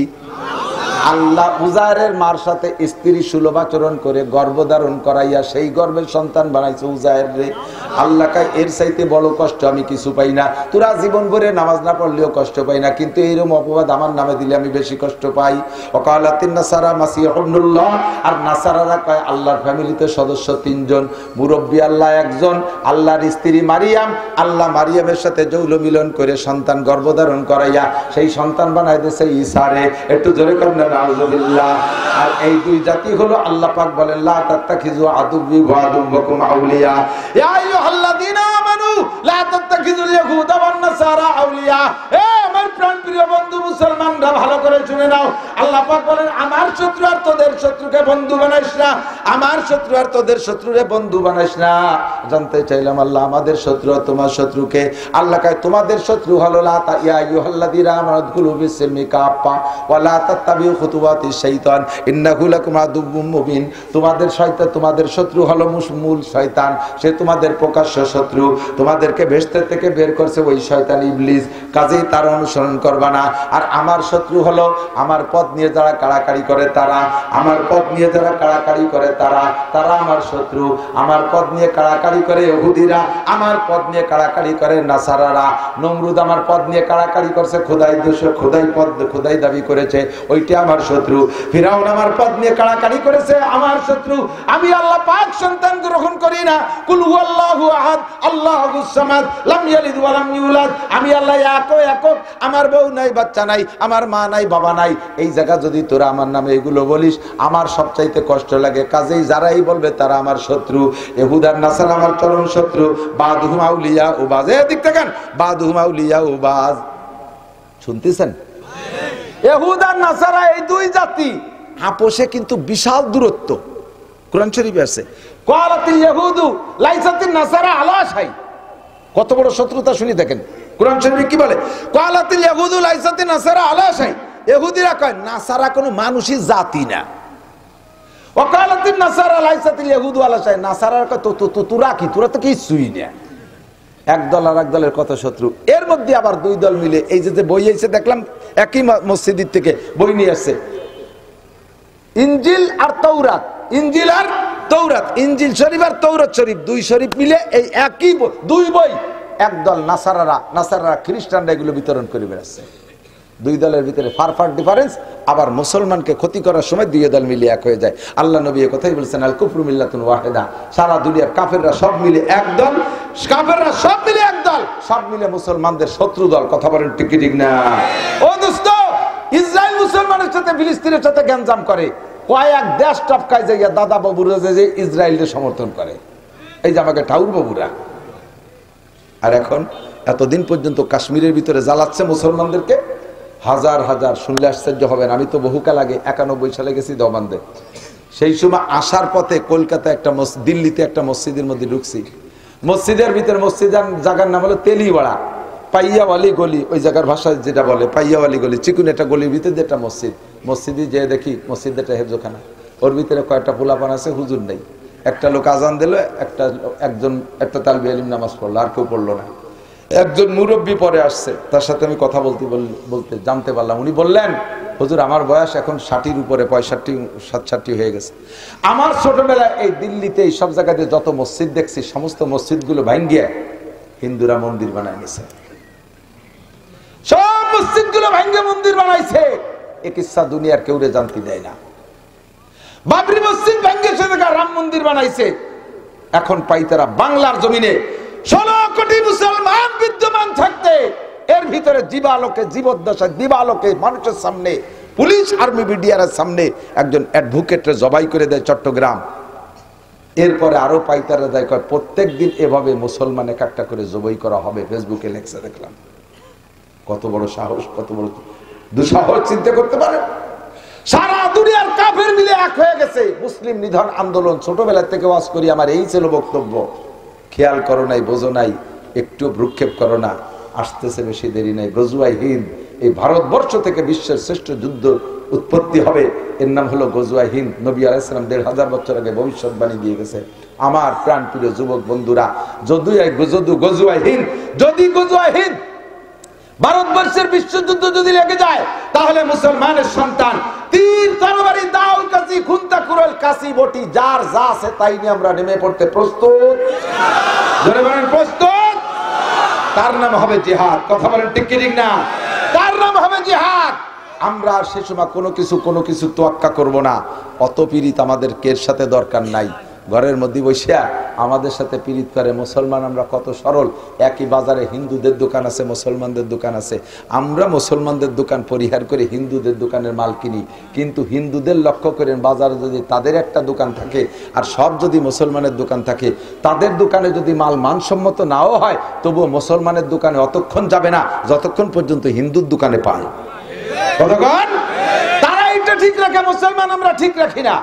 আল্লাহ উযাইরের মার সাথে স্ত্রী সুলভ আচরণ করে গর্ভধারণ করাইয়া সেই গর্ভের সন্তান বানাইছে উযাইর রে। আল্লাহ কয় এর চাইতে বড় কষ্ট আমি কিছু পাই না। তোরা জীবন ভরে নামাজ না পড়লেও কষ্ট পাই না, কিন্তু এইরকম অপবাদ আমার নামে দিলে আমি বেশি কষ্ট পাই। ওয়াকালাতিন নাসারা মাসিহ ইবনুল্লাহ, আর নাসারারা কয় আল্লাহর ফ্যামিলিতে সদস্য 3 জন, মুরব্বী আল্লাহ 1 জন, আল্লাহর স্ত্রী মারিয়াম। আল্লাহ মারিয়ামের সাথে যৌন মিলন করে সন্তান গর্ভধারণ করাইয়া সেই সন্তান বানাই দিয়েছে ঈসা রে। একটু জোরে করেন নাউযুবিল্লাহ। আর এই 2 জাতি হলো আল্লাহ পাক বলেন লা তাত্তাখিযু আদুব্বি ওয়া আদুব্বাকুম আউলিয়া, ইয়া আইয়ুহাল্লাযীনা আমানু লা তাত্তাখিযুল ইয়াহুদা ওয়ান নাসারা আউলিয়া। এ আমার প্রাণপ্রিয় বন্ধু মুসলমানরা ভালো করে শুনে নাও, আল্লাহ পাক বলেন আমার শত্রু আর তোদের শত্রুকে বন্ধু বানাইস না, আমার শত্রু আর তোদের শত্রুরে বন্ধু বানাইস না। জানতে চাইলাম আল্লাহ আমাদের শত্রু আর তোমার শত্রুকে? আল্লাহ কয় তোমাদের শত্রু হলো লা তা ইয়া আইয়ুহাল্লাযীনা আমানু দুখুলু বিসমি কাফা ওয়া লা তাত্তাবিউ খুতুওয়াতিশ শাইতান ইন্নাহু লাকুম আদুব্বুম মুবিন। তোমাদের শয়তান, তোমাদের শত্রু হলো মূল শয়তান, সে তোমাদের প্রকাশ্য শত্রু। তোমাদেরকে বেহেশত থেকে বের করছে ওই শয়তান ইবলিস, কাজেই তার অনুসরণ করবা না। আর আমার শত্রু হলো আমার পথ নিয়ে যারা কাড়াকাড়ি করে তারা, আমার পথ নিয়ে যারা কাড়াকাড়ি করে তারা, তারা আমার শত্রু। আমার পথ নিয়ে কাড়াকাড়ি করে ইহুদিরা, আমার পথ নিয়ে কাড়াকাড়ি করে নাসারারা। নমরুদ আমার পথ নিয়ে কাড়াকাড়ি করছে, খোদাই দোষ, খোদাই পদ, খোদাই দাবি করেছে, ওইটা আমার শত্রু। ফিরাউন আমার পথ নিয়ে কাড়াকাড়ি করেছে, আমার শত্রু। আমি আল্লাহ পাক সন্তান গ্রহণ করি না। কুল হুয়াল্লাহু আহাদ আল্লাহুস সামাদ লাম ইয়ালিদ ওয়া লাম ইউলাদ। আমি আল্লাহ একক, আমার বউ নাই, বাচ্চা নাই, আমার মা নাই, বাবা নাই। এই জায়গা যদি তোরা আমার নামে এগুলো বলিস আমার সবচাইতে কষ্ট লাগে। কাজেই যারাই বলবে তারা আমার শত্রু। ইহুদার নাসারা আমার চরম শত্রু। বাদহুম আউলিয়া ও বাজ। এদিক দেখেন, বাদহুম আউলিয়া ও বাজ। শুনতেছেন? ইহুদার নাসারা এই 2 জাতি আপোষে কিন্তু বিশাল দূরত্ব। কোরআন শরীফে আছে ক্বালাতিল ইয়াহুদু লাইসাতিন নাসারা আলা শাই। কত বড় শত্রুতা শুনি দেখেন। কোরআন শরীফে কি বলে? ক্বালাতিল ইয়াহুদু লাইসাতিন নাসারা আলা শাই। ইহুদিরা কয় নাসারা কোনো মানুষই জাতি না। ওয়াকালাতিন নাসারা লাইসাতিল ইয়াহুদু আলা শাই। নাসারার কয় তোরা কি, তোরা তো কিছুই না। এক দল আর এক দলের কত শত্রু। এর মধ্যে আবার 2 দল মিলে এই যে বই এসে দেখলাম একই মসজিদ থেকে বই নিয়ে আসছে, ইনজিল আর তৌরাত। ইনজিল আর তৌরাত, ইনজিল শরীফ আর তৌরাত শরীফ, 2 শরীফ মিলে এই একই 2 বই। একদল নাসারারা খ্রিস্টানরা এগুলো বিতরণ করে বেড়াচ্ছে। 2 দলের ভিতরে ফার ডিফারেন্স। আবার মুসলমানকে ক্ষতি করার সময় 2 দল মিলে এক হয়ে যায়। আল্লাহ নবী এই কথাই বলেছেন আল কুফরু মিল্লাতুন ওয়াহিদা। সারা দুনিয়ার কাফেররা সব মিলে এক দল, কাফেররা সব মিলে এক দল, সব মিলে মুসলমানদের শত্রু দল। কথা বলেন ঠিক ঠিক না? ও দোস্ত, ইসরায়েল মুসলমানের সাথে ফিলিস্তিনের সাথে গ্যাঞ্জাম করে, কয়েক দেশ টপকায় যাইয়া দাদা বাবুরা যে ইসরায়েলকে সমর্থন করে, এই যে আমাকে ঠাউর বাবুরা। আর এখন এতদিন পর্যন্ত কাশ্মীরের ভিতরে জ্বালাচ্ছে মুসলমানদেরকে। হাজার হাজার, শুনলে আশ্চর্য হবেন, আমি তো বহুকাল আগে 91 সালে গেছি দেওবন্দে। সেই সময় আসার পথে কলকাতা একটা দিল্লিতে একটা মসজিদের মধ্যে ঢুকছি। মসজিদের ভিতরে, মসজিদের জায়গার নাম হলো তেলিওয়াড়া, পাইয়াওয়ালি গলি, ওই জায়গার ভাষায় যেটা বলে পাইয়াওয়ালি গলি, চিকুন একটা গলির ভিতরে একটা মসজিদ। মসজিদে যেয়ে দেখি মসজিদে একটা হেফজোখানা, ওর ভিতরে কয়েকটা পোলাপান আছে, হুজুর নেই। একটা লোক আজান দিল, একটা তালবি আলিম নামাজ পড়লো, আর কেউ পড়লো না। একজন মুরব্বী পরে আসছে, তার সাথে আমি কথা বলতে জানতে পারলাম, উনি বললেন হুজুর আমার বয়স এখন 60-র উপরে, 65-67 হয়ে গেছে। আমার ছোটবেলায় এই দিল্লিতে এই সব জায়গাতে যত মসজিদ দেখছি সমস্ত মসজিদগুলো ভাঙ্গিয়ে হিন্দুরা মন্দির বানায় নিছে। সব মসজিদগুলো ভাঙ্গে মন্দির বানাইছে। এ কিচ্ছা দুনিয়ার কেউ জানতে দেয় না। বাবরি মসজিদ ভাঙ্গে সে জায়গায় রাম মন্দির বানাইছে। এখন পাই তারা বাংলার জমিনে 16 কোটি মুসলমান বিদ্যমান থাকতে এর ভিতরে জীবালোকে জীবদ্দশায় দিবালোকে মানুষের সামনে পুলিশ আর্মি বিডিআরের সামনে একজন অ্যাডভোকেটরে জবাই করে দেয় চট্টগ্রাম। এরপরে আরো পাইতারা দেয়, প্রত্যেক দিন এভাবে মুসলমান এক একটা করে জবাই করা হবে। ফেসবুকে লেখছে দেখলাম। কত বড় সাহস, কত বড় দুঃসাহস চিন্তা করতে পারেন। সারা দুনিয়ার কাফের মিলে এক হয়ে গেছে। মুসলিম নিধন আন্দোলন ছোটবেলা থেকে ওয়াজ করি, আমার এই ছিল বক্তব্য। খেয়াল করো নাই, বোঝো নাই, একটু ভ্রুক্ষেপ করো না। আসতেছে বেশি দেরি নাই, গজওয়ায়ে হিন্দ। এই ভারতবর্ষ থেকে বিশ্বের শ্রেষ্ঠ যুদ্ধ উৎপত্তি হবে, এর নাম হলো গজওয়ায়ে হিন্দ। নবী আলাইহিস সালাম 1500 বছর আগে ভবিষ্যৎবাণী দিয়ে গেছে। আমার প্রাণপ্রিয় যুবক বন্ধুরা, যদি গজওয়ায়ে হিন্দ ভারতবর্ষের বিশ্বযুদ্ধ যদি লেগে যায়, তাহলে মুসলমানের সন্তান তীর তরবারি দাও কাছি খুন্তা কুরল কাছি বটি যার যা আছে তাই নিয়ে আমরা নেমে পড়তে প্রস্তুত। জোরে বলেন প্রস্তুত। তার নাম হবে জিহাদ। কথা বলেন ঠিক কি ঠিক না? তার নাম হবে জিহাদ। আমরা আর সে সময় কোনো কিছু তোয়াক্কা করব না। অত পীড়িত আমাদের কের সাথে দরকার নাই। ঘরের মধ্যে বসে আমাদের সাথে পীড়িত করে মুসলমান। আমরা কত সরল। একই বাজারে হিন্দুদের দোকান আছে, মুসলমানদের দোকান আছে। আমরা মুসলমানদের দোকান পরিহার করে হিন্দুদের দোকানের মাল কিনি। কিন্তু হিন্দুদের লক্ষ্য করেন, বাজারে যদি তাদের একটা দোকান থাকে আর সব যদি মুসলমানের দোকান থাকে, তাদের দোকানে যদি মাল মানসম্মত নাও হয়, তবুও মুসলমানের দোকানে অতক্ষণ যাবে না যতক্ষণ পর্যন্ত হিন্দুর দোকানে পায়। কতক্ষণ? তারা এটা ঠিক রাখে, মুসলমান আমরা ঠিক রাখি না।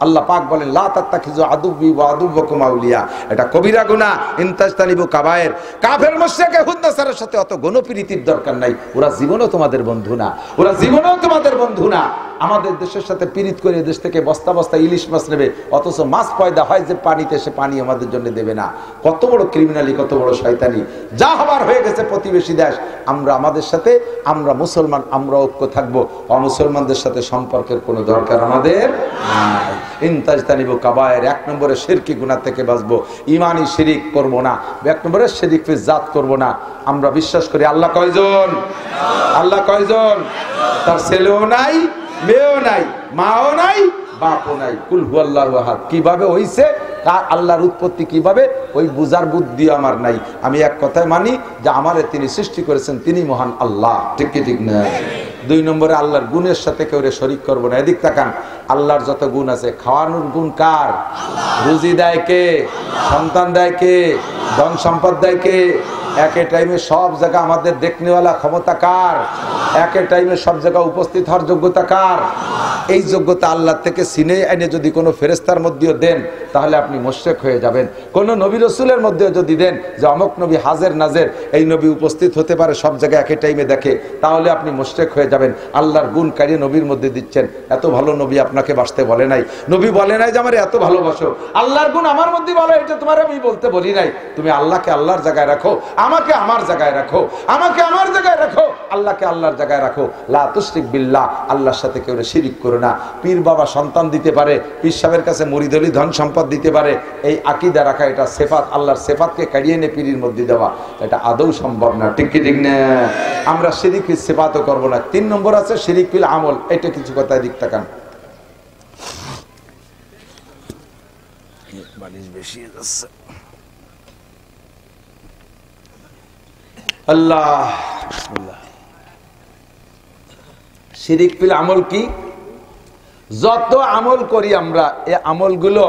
আল্লাহ পাক বলেন, লা তাত্তাখিযু আদুব্বি ওয়া আদুব্বাকুম আউলিয়া। এটা কবিরা গুনাহ, ইনতাজতানিবু কাবায়ের। কাফের মুশরিক হুদনাসারের সাথে অত গণপ্রীতির দরকার নাই। ওরা জীবনও তোমাদের বন্ধু না, ওরা জীবনও তোমাদের বন্ধু না। আমাদের দেশের সাথে পীড়িত করে দেশ থেকে বস্তা বস্তা ইলিশ মাছ নেবে, অথচ মাছ পয়দা হয় যে পানিতে, সে পানি আমাদের জন্য দেবে না। কত বড় ক্রিমিনালি, কত বড় শয়তানি। যা হবার হয়ে গেছে প্রতিবেশী দেশ। আমরা আমাদের সাথে, আমরা মুসলমান, আমরা ঐক্য থাকবো। অমুসলমানদের সাথে সম্পর্কের কোনো দরকার আমাদের নাই। ইনতাজতানিবু কাবায়ের, 1 নম্বরে শিরকি গুনাহ থেকে বাঁচবো। ইমানি শিরিক করব না। 1 নম্বরে শিরিক ফি জাত করব না। আমরা বিশ্বাস করি আল্লাহ কয়জন? আল্লাহ কয়জন? তার ছেলেও নাই, মেয়েও নাই, মাও নাই, বাপও নাই। কুল হুয়াল্লাহু আহাদ কিভাবে হইছে, আল্লাহর উৎপত্তি কিভাবে, ওই বুঝার বুদ্ধি আমার নাই। আমি এক কথায় মানি যে আমারে তিনি সৃষ্টি করেছেন, তিনি মহান আল্লাহ। ঠিক কি ঠিক না? 2 নম্বরে আল্লাহর গুণের সাথে কেউ শরীক করবো না। এদিক তাকান, আল্লাহর যত গুণ আছে, খাওয়ানোর গুণ কার? রুজি দেয় কে? সন্তান দেয় কে? ধন সম্পদ দেয় কে? একে টাইমে সব জায়গা আমাদের দেখনেওয়ালা ক্ষমতা কার? একে টাইমে সব জায়গা উপস্থিত হওয়ার যোগ্যতা কার? এই যোগ্যতা আল্লাহ থেকে সিনে এনে যদি কোনো ফেরেস্তার মধ্যেও দেন, তাহলে আপনি মুশরিক হয়ে যাবেন। কোন নবী রাসূলের মধ্যেও যদি দেন যে অমুক নবী হাজের নাজের, এই নবী উপস্থিত হতে পারে সব জায়গায় একই টাইমে দেখে, তাহলে আপনি মুশরিক হয়ে যাবেন। আল্লাহর গুণ কারিয়ে নবীর মধ্যে দিচ্ছেন। এত ভালো নবী আপনাকে বাসতে বলে নাই। নবী বলে নাই যে আমার এত ভালোবাসো। আল্লাহর গুণ আমার মধ্যে বলো, এটা তোমার আমি বলতে বলি নাই। তুমি আল্লাহকে আল্লাহর জায়গায় রাখো, আমাকে আমার জায়গায় রাখো, আমাকে আমার জায়গায় রাখো, আল্লাহকে আল্লাহর জায়গায় রাখো। লা তুশরিক বিল্লাহ, আল্লাহর সাথে কেউ শিরিক করো না। পীর বাবা সন্তান দিতে পারে, পীর সাহেবের কাছে মুরিদলি ধন সম্পদ দিতে পারে, এই আকীদা রাখা, এটা সিফাত, আল্লাহর সিফাতকে কাড়িয়ে এনে পীরের মধ্যে দেওয়া, এটা আদৌ সম্ভব না। ঠিক কি ঠিক না? আমরা শিরিক ফিল সিফাতও করব না। 3 নম্বর আছে শিরিক ফিল আমল। এটা কিছু কথা দিক তাকান। বালিশ বেশি যাচ্ছে। আল্লাহ, বিসমিল্লাহ। শিরিক ফিল আমল কি? যত আমল করি আমরা, এই আমলগুলো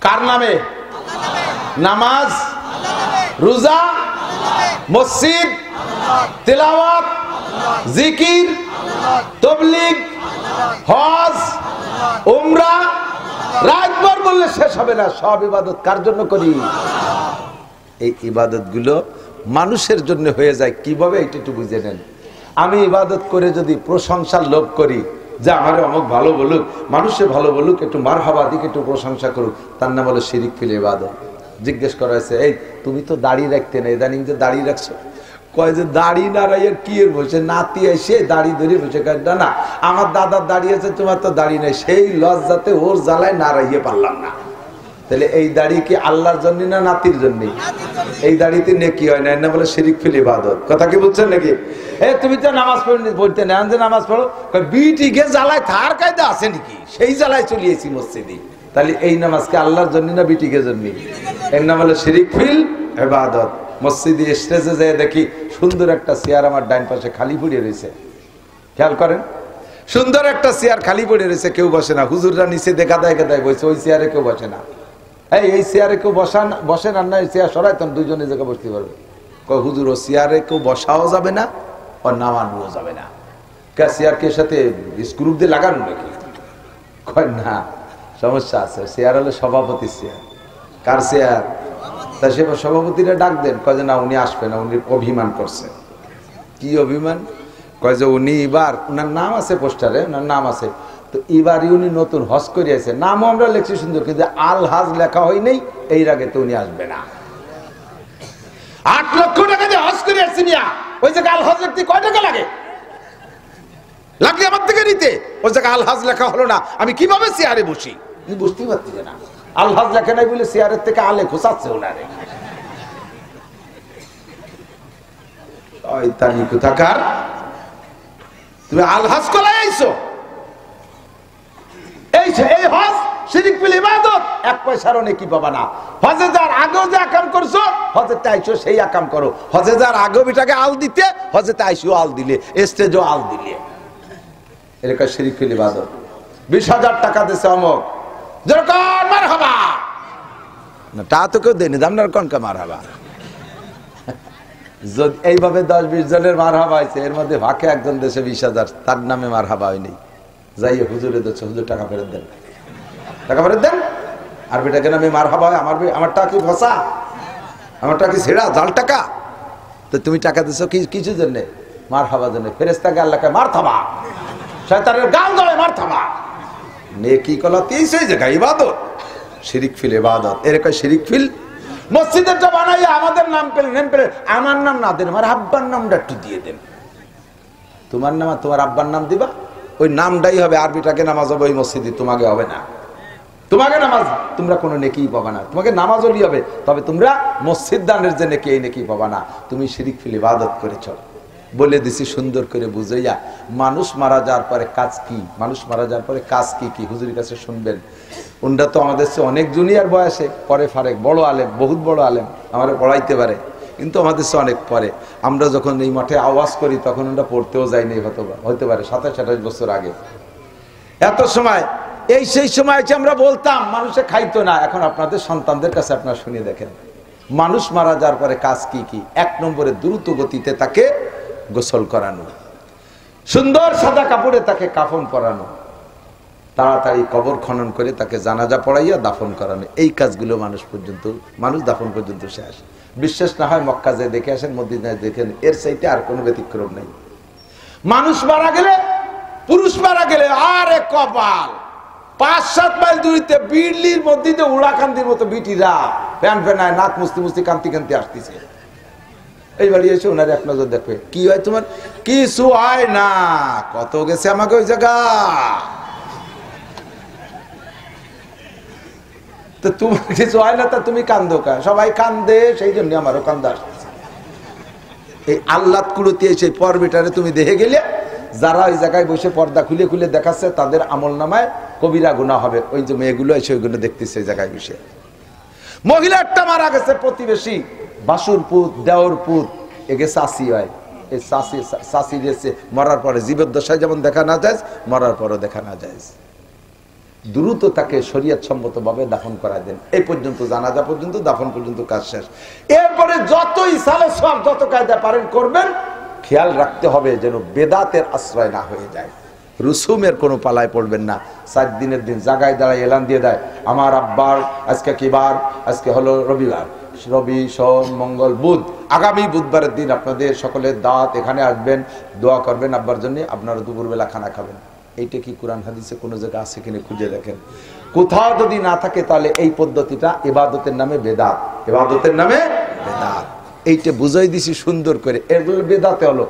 কার নামে? নামাজ, রোজা, মসজিদ, তিলাওয়াত, জিকির, তাবলীগ, হজ, উমরা, রাতভর বললে শেষ হবে না। সব ইবাদত কার জন্য করি? এই ইবাদতগুলো মানুষের জন্য হয়ে যায় কিভাবে, এটা একটু বুঝে নেন। আমি ইবাদত করে যদি প্রশংসার লোভ করি, যে আমার অমুক ভালো বলুক, মানুষে ভালো বলুক, একটু মারহাবা দিক, একটু প্রশংসা করুক, তার নাম হলো শিরিক ফিল ইবাদত। জিজ্ঞেস করা হয়েছে, এই তুমি তো দাড়ি রাখতে না, ইদানিং যে দাড়ি রাখছো? কয় যে দাড়ি না রাইয়ের কি এর বসে, নাতি এসে দাড়ি ধরে বসে। না না, আমার দাদার দাড়ি আছে, তোমার তো দাড়ি নেই। সেই লজ্জাতে ওর জ্বালায় না রাইয়ে পারলাম না। তাহলে এই দাড়ি কি আল্লাহর জন্য না নাতির জন্য? এই দাড়িতে নেকি হয় না, বলে শিরিক ফিল ইবাদত। কথা কি বুঝছেন নাকি? তুমি তো নামাজ পড়তে না, যে নামাজ পড়ো, বিটিকে জ্বালায় থার কায়দা আছে নাকি? সেই জ্বালায় চলিয়েছি মসজিদে। তাহলে এই নামাজকে আল্লাহর জন্য না বিটিকে জন্য? এর নাম হলো শিরিক ফিল ইবাদত। মসজিদে স্টেজে যেয়ে দেখি সুন্দর একটা চেয়ার আমার ডাইন পাশে খালি পড়ে রয়েছে, খেয়াল করেন, সুন্দর একটা চেয়ার খালি পড়ে রয়েছে, কেউ বসে না। হুজুররা নিচে দেখা দেয় বসে, ওই চেয়ারে কেউ বসে না। এই চেয়ারে কেউ বসেন আর না, এই চেয়ার সরাই তখন দুইজনে জায়গায় বসতে পারবে। হুজুর ও চেয়ারে কেউ বসাও যাবে না, ও নামানোও যাবে না। চেয়ার কে সাথে স্ক্রু দিয়ে লাগানো নাকি? কয় না, সমস্যা আছে। চেয়ার হলো সভাপতি চেয়ার। কার চেয়ার? তা সে সভাপতিরা ডাক দেন, কয় যে না উনি আসবে না, উনি অভিমান করছে। কি অভিমান? কয় যে উনি এবার, ওনার নাম আছে পোস্টারে, ওনার নাম আছে, তো এবারই উনি নতুন হজ করে আছে, নামও আমরা লিখছি সুন্দর, কিন্তু আল হাজ লেখা হয় নাই, এই আগে তো উনি আসবে না। 8 লক্ষ টাকা দিয়ে হজ করে আসছি মিয়া, ওই জায়গায় আল হাজ লিখতে কয় টাকা লাগে? লাগলে আমার থেকে নিতে। ওই জায়গায় আল হাজ লেখা হলো না, আমি কিভাবে চেয়ারে বসি? বুঝতেই পারছি না, আল হাজ লেখা নাই বলে চেয়ারের থেকে আলে খোঁচাচ্ছে ওনারে। শয়তানি কোথাকার, তুমি আল হাজ কলাই আইছো। এই হজ শিরিক ফিল ইবাদত, 1 পয়সারও নেকি পাবা না। হজে যার আগেও যে আকাম করছো, হজেতে আইছো সেই আকাম করো। হজে যার আগেও বিটাকে আল দিতে, হজেতে আইসো আল দিলে, স্টেজও আল দিলে, এলাকা শিরিক ফিল ইবাদত। 20,000 টাকা দিছে অমুক, যেরকম মারহাবা না, তা তো কেউ দেয়নি, আপনার কোনকে মারহাবা? যদি এইভাবে 10-20 জনের মারহাবা হয়েছে, এর মধ্যে ভাগে একজন দেশে 20,000, তার নামে মারহাবা হয়নি, যাইয়ে হুজুরে দিচ্ছে, হুজুর টাকা ফেরত দেন, টাকা ফেরত দেন। আর বেটাকে নামে মারহাবা হয়, আমার টাকা কি ফসা, আমার টাকা কি ছেড়া জাল টাকা? তো তুমি টাকা দিচ্ছ কিছু জন্য, মারহাবা জন্য। ফেরেশতাকে আল্লাহকে মারহাবা, শয়তানের গাল দলে মারহাবা। নেকি কলা 30 জায়গায় ইবাদত, শিরিক ফিল ইবাদত, এরকম শিরিক ফিল। মসজিদেরটা বানাইয়া আমাদের নাম পেলে আমার নাম না দেন, আমার আব্বার নামটা একটু দিয়ে দেন। তোমার নাম আর তোমার আব্বার নাম দিবা, ওই নামটাই হবে। আরবিটাকে নামাজ হবে ওই মসজিদে, তোমাকে হবে না। তোমাকে নামাজ, তোমরা কোনো নেকি পাবা না। তোমাকে নামাজ হলেই হবে, তবে তোমরা মসজিদ দানের যে নেকি, এই নেকি পাবা না। তুমি শিরিক ফিল ইবাদত করেছ। বলে দিছি সুন্দর করে বুঝাইয়া। মানুষ মারা যাওয়ার পরে কাজ কি? মানুষ মারা যাওয়ার পরে কাজ কি কি হুজুরের কাছে শুনবেন। উনরা তো আমাদের চেয়ে অনেক জুনিয়র বয়সে, পরে ফারেক, বড় আলেম, বহুত বড় আলেম, আমরা পড়াইতে পারে, কিন্তু আমাদের চেয়ে অনেক পরে। আমরা যখন এই মাঠে আওয়াজ করি তখন ওরা পড়তেও যায়নি, হতে পারে 27-28 বছর আগে। এত সময় সেই সময় আমরা বলতাম, মানুষে খাইতো না। এখন আপনাদের সন্তানদের কাছে আপনারা শুনে দেখেন, মানুষ মারা যাওয়ার পরে কাজ কি কি। 1 নম্বরে দ্রুত গতিতে তাকে গোসল করানো, সুন্দর সাদা কাপড়ে তাকে কাফন পরানো, তাড়াতাড়ি কবর খনন করে তাকে জানাজা পড়াইয়া দাফন করানো। এই কাজগুলো মানুষ দাফন পর্যন্ত শেষ। বিশ্বাস না হয় মক্কা যায় দেখে আসেন, মদিনায় দেখেন, এর চাইতে আর কোনো ব্যতিক্রম নেই। মানুষ মারা গেলে, পুরুষ মারা গেলে, আরে কপাল, 5-7 মাইল দূরিতে বিড়লির মধ্যে উড়াকান্দির মতো বিটিরা ফ্যান ফ্যানায় নাক মুস্তি মুস্তি কান্তি কান্তি আসতেছে। এই বাড়ি এসে ওনার এক নজর দেখবে, কি হয় তোমার? কিছু হয় না, কত গেছে আমাকে ওই জায়গা। তো তোমার কিছু হয় না, তা তুমি কান্দো কা? সবাই কান্দে, সেই জন্য আমারও কান্দা আসতেছে। এই আল্লাহ কুড়ুতে সেই পর্বিটারে তুমি দেখে গেলে, যারা ওই জায়গায় বসে পর্দা খুলে খুলে দেখাচ্ছে, তাদের আমল নামায় কবিরা গুনাহ হবে। ওই যে মেয়েগুলো এসে ওইগুলো দেখতেছে এই জায়গায় বসে। মহিলা একটা মারা গেছে, প্রতিবেশী, বাসুর পুত, দেওর পুত, একে চাষি হয়। এই চাষি গেছে মরার পরে, জীবদ্দশায় যেমন দেখা না যায়, মরার পরও দেখা না যায়। দ্রুত তাকে শরীয়ত সম্মত ভাবে দাফন করা দেন। এই পর্যন্ত, জানাজা পর্যন্ত, দাফন পর্যন্ত কাজ শেষ। এরপরে যতই সালে সব, যত কায়দা পারেন করবেন, খেয়াল রাখতে হবে যেন বেদাতের আশ্রয় না হয়ে যায়। রুসুমের কোনো পালায় পড়বেন না। 4 দিনের দিন জায়গায় দাঁড়ায় এলান দিয়ে দেয়, আমার আব্বার আজকে কি বার? আজকে হলো রবিবার, রবি, সোম, মঙ্গল, বুধ, আগামী বুধবারের দিন আপনাদের সকলের দাওয়াত, এখানে আসবেন, দোয়া করবেন আব্বার জন্য, আপনারা দুপুরবেলা খানা খাবেন। এইটা কি কোরআন হাদিসে কোনো জায়গায় আছে কিনা খুঁজে দেখেন। কোথাও যদি না থাকে, তাহলে এই পদ্ধতিটা ইবাদতের নামে বেদাত, ইবাদতের নামে বেদাত। এইটা বুঝাই দিছি সুন্দর করে, এগুলো বেদাতে হলো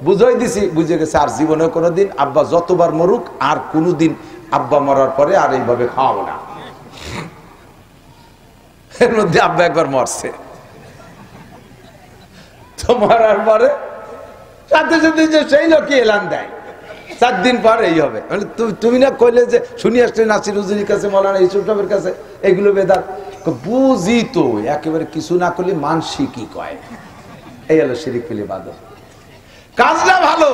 বুঝাই দিছি, বুঝে গেছে। আর জীবনে কোনোদিন আব্বা যতবার মরুক, আর কোনোদিন আব্বা মরার পরে আর এইভাবে খাওয়াবো না। এর মধ্যে আব্বা একবার মরছে, তো মরার পরে সাথে সাথে যে সেই লোকই এলান দেয়, 4 দিন পর এই হবে। মানে তুমি না কইলে যে শুনি আসলে নাসির হুজুরির কাছে, মৌলানা ইউসুফ সাহেবের কাছে এগুলো বেদাত। বুঝি তো, একেবারে কিছু না করলে মানসি কি কয়, এই হলো শিরিক ফিল ইবাদত। কাজটা ভালো,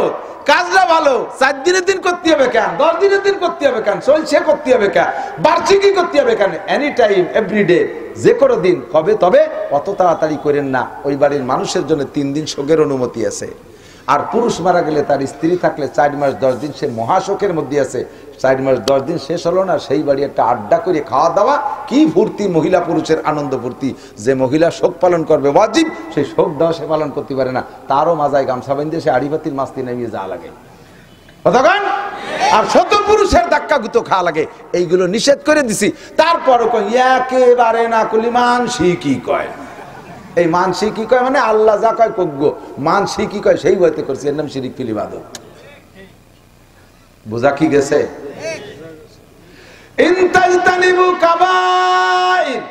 কাজটা ভালো, 4 দিনের দিন করতে হবে কেন, 10 দিনের দিন করতে হবে কেন, চলছে করতে হবে কেন, বার্ষিকই করতে হবে কেন, এনি টাইম এভরিডে যে কোনো দিন হবে। তবে অত তাড়াতাড়ি করেন না। ওই বাড়ির মানুষের জন্য 3 দিন শোকের অনুমতি আছে। আর পুরুষ মারা গেলে তার স্ত্রী থাকলে 4 মাস 10 দিন সে মহাশোকের মধ্যে আছে। 4 মাস 10 দিন শেষ হলো না, সেই বাড়ি একটা আড্ডা করে খাওয়া দাওয়া, কি ফুর্তি, মহিলা পুরুষের আনন্দ ফুর্তি। যে মহিলা শোক পালন করবে ওয়াজিব, সেই শোক দাওয়া সে পালন করতে পারে না, তারও মাজায় গামছা বেঁধে সে আড়িবাতির মাস্তি নামিয়ে যা লাগে। আর শত পুরুষের ধাক্কা গুতো খাওয়া লাগে, এইগুলো নিষেধ করে দিছি। তারপরও কই একেবারে না করলি মানসি কি কয়। এই মানসি কি কয় মানে আল্লাহ যা কয় কজ্ঞ, মানসি কি কয় সেই বইতে করছি, এর নাম শিরিক ফিল ইবাদত। বোঝা কি গেছে? ইনতাজতানিবু কাবাইর,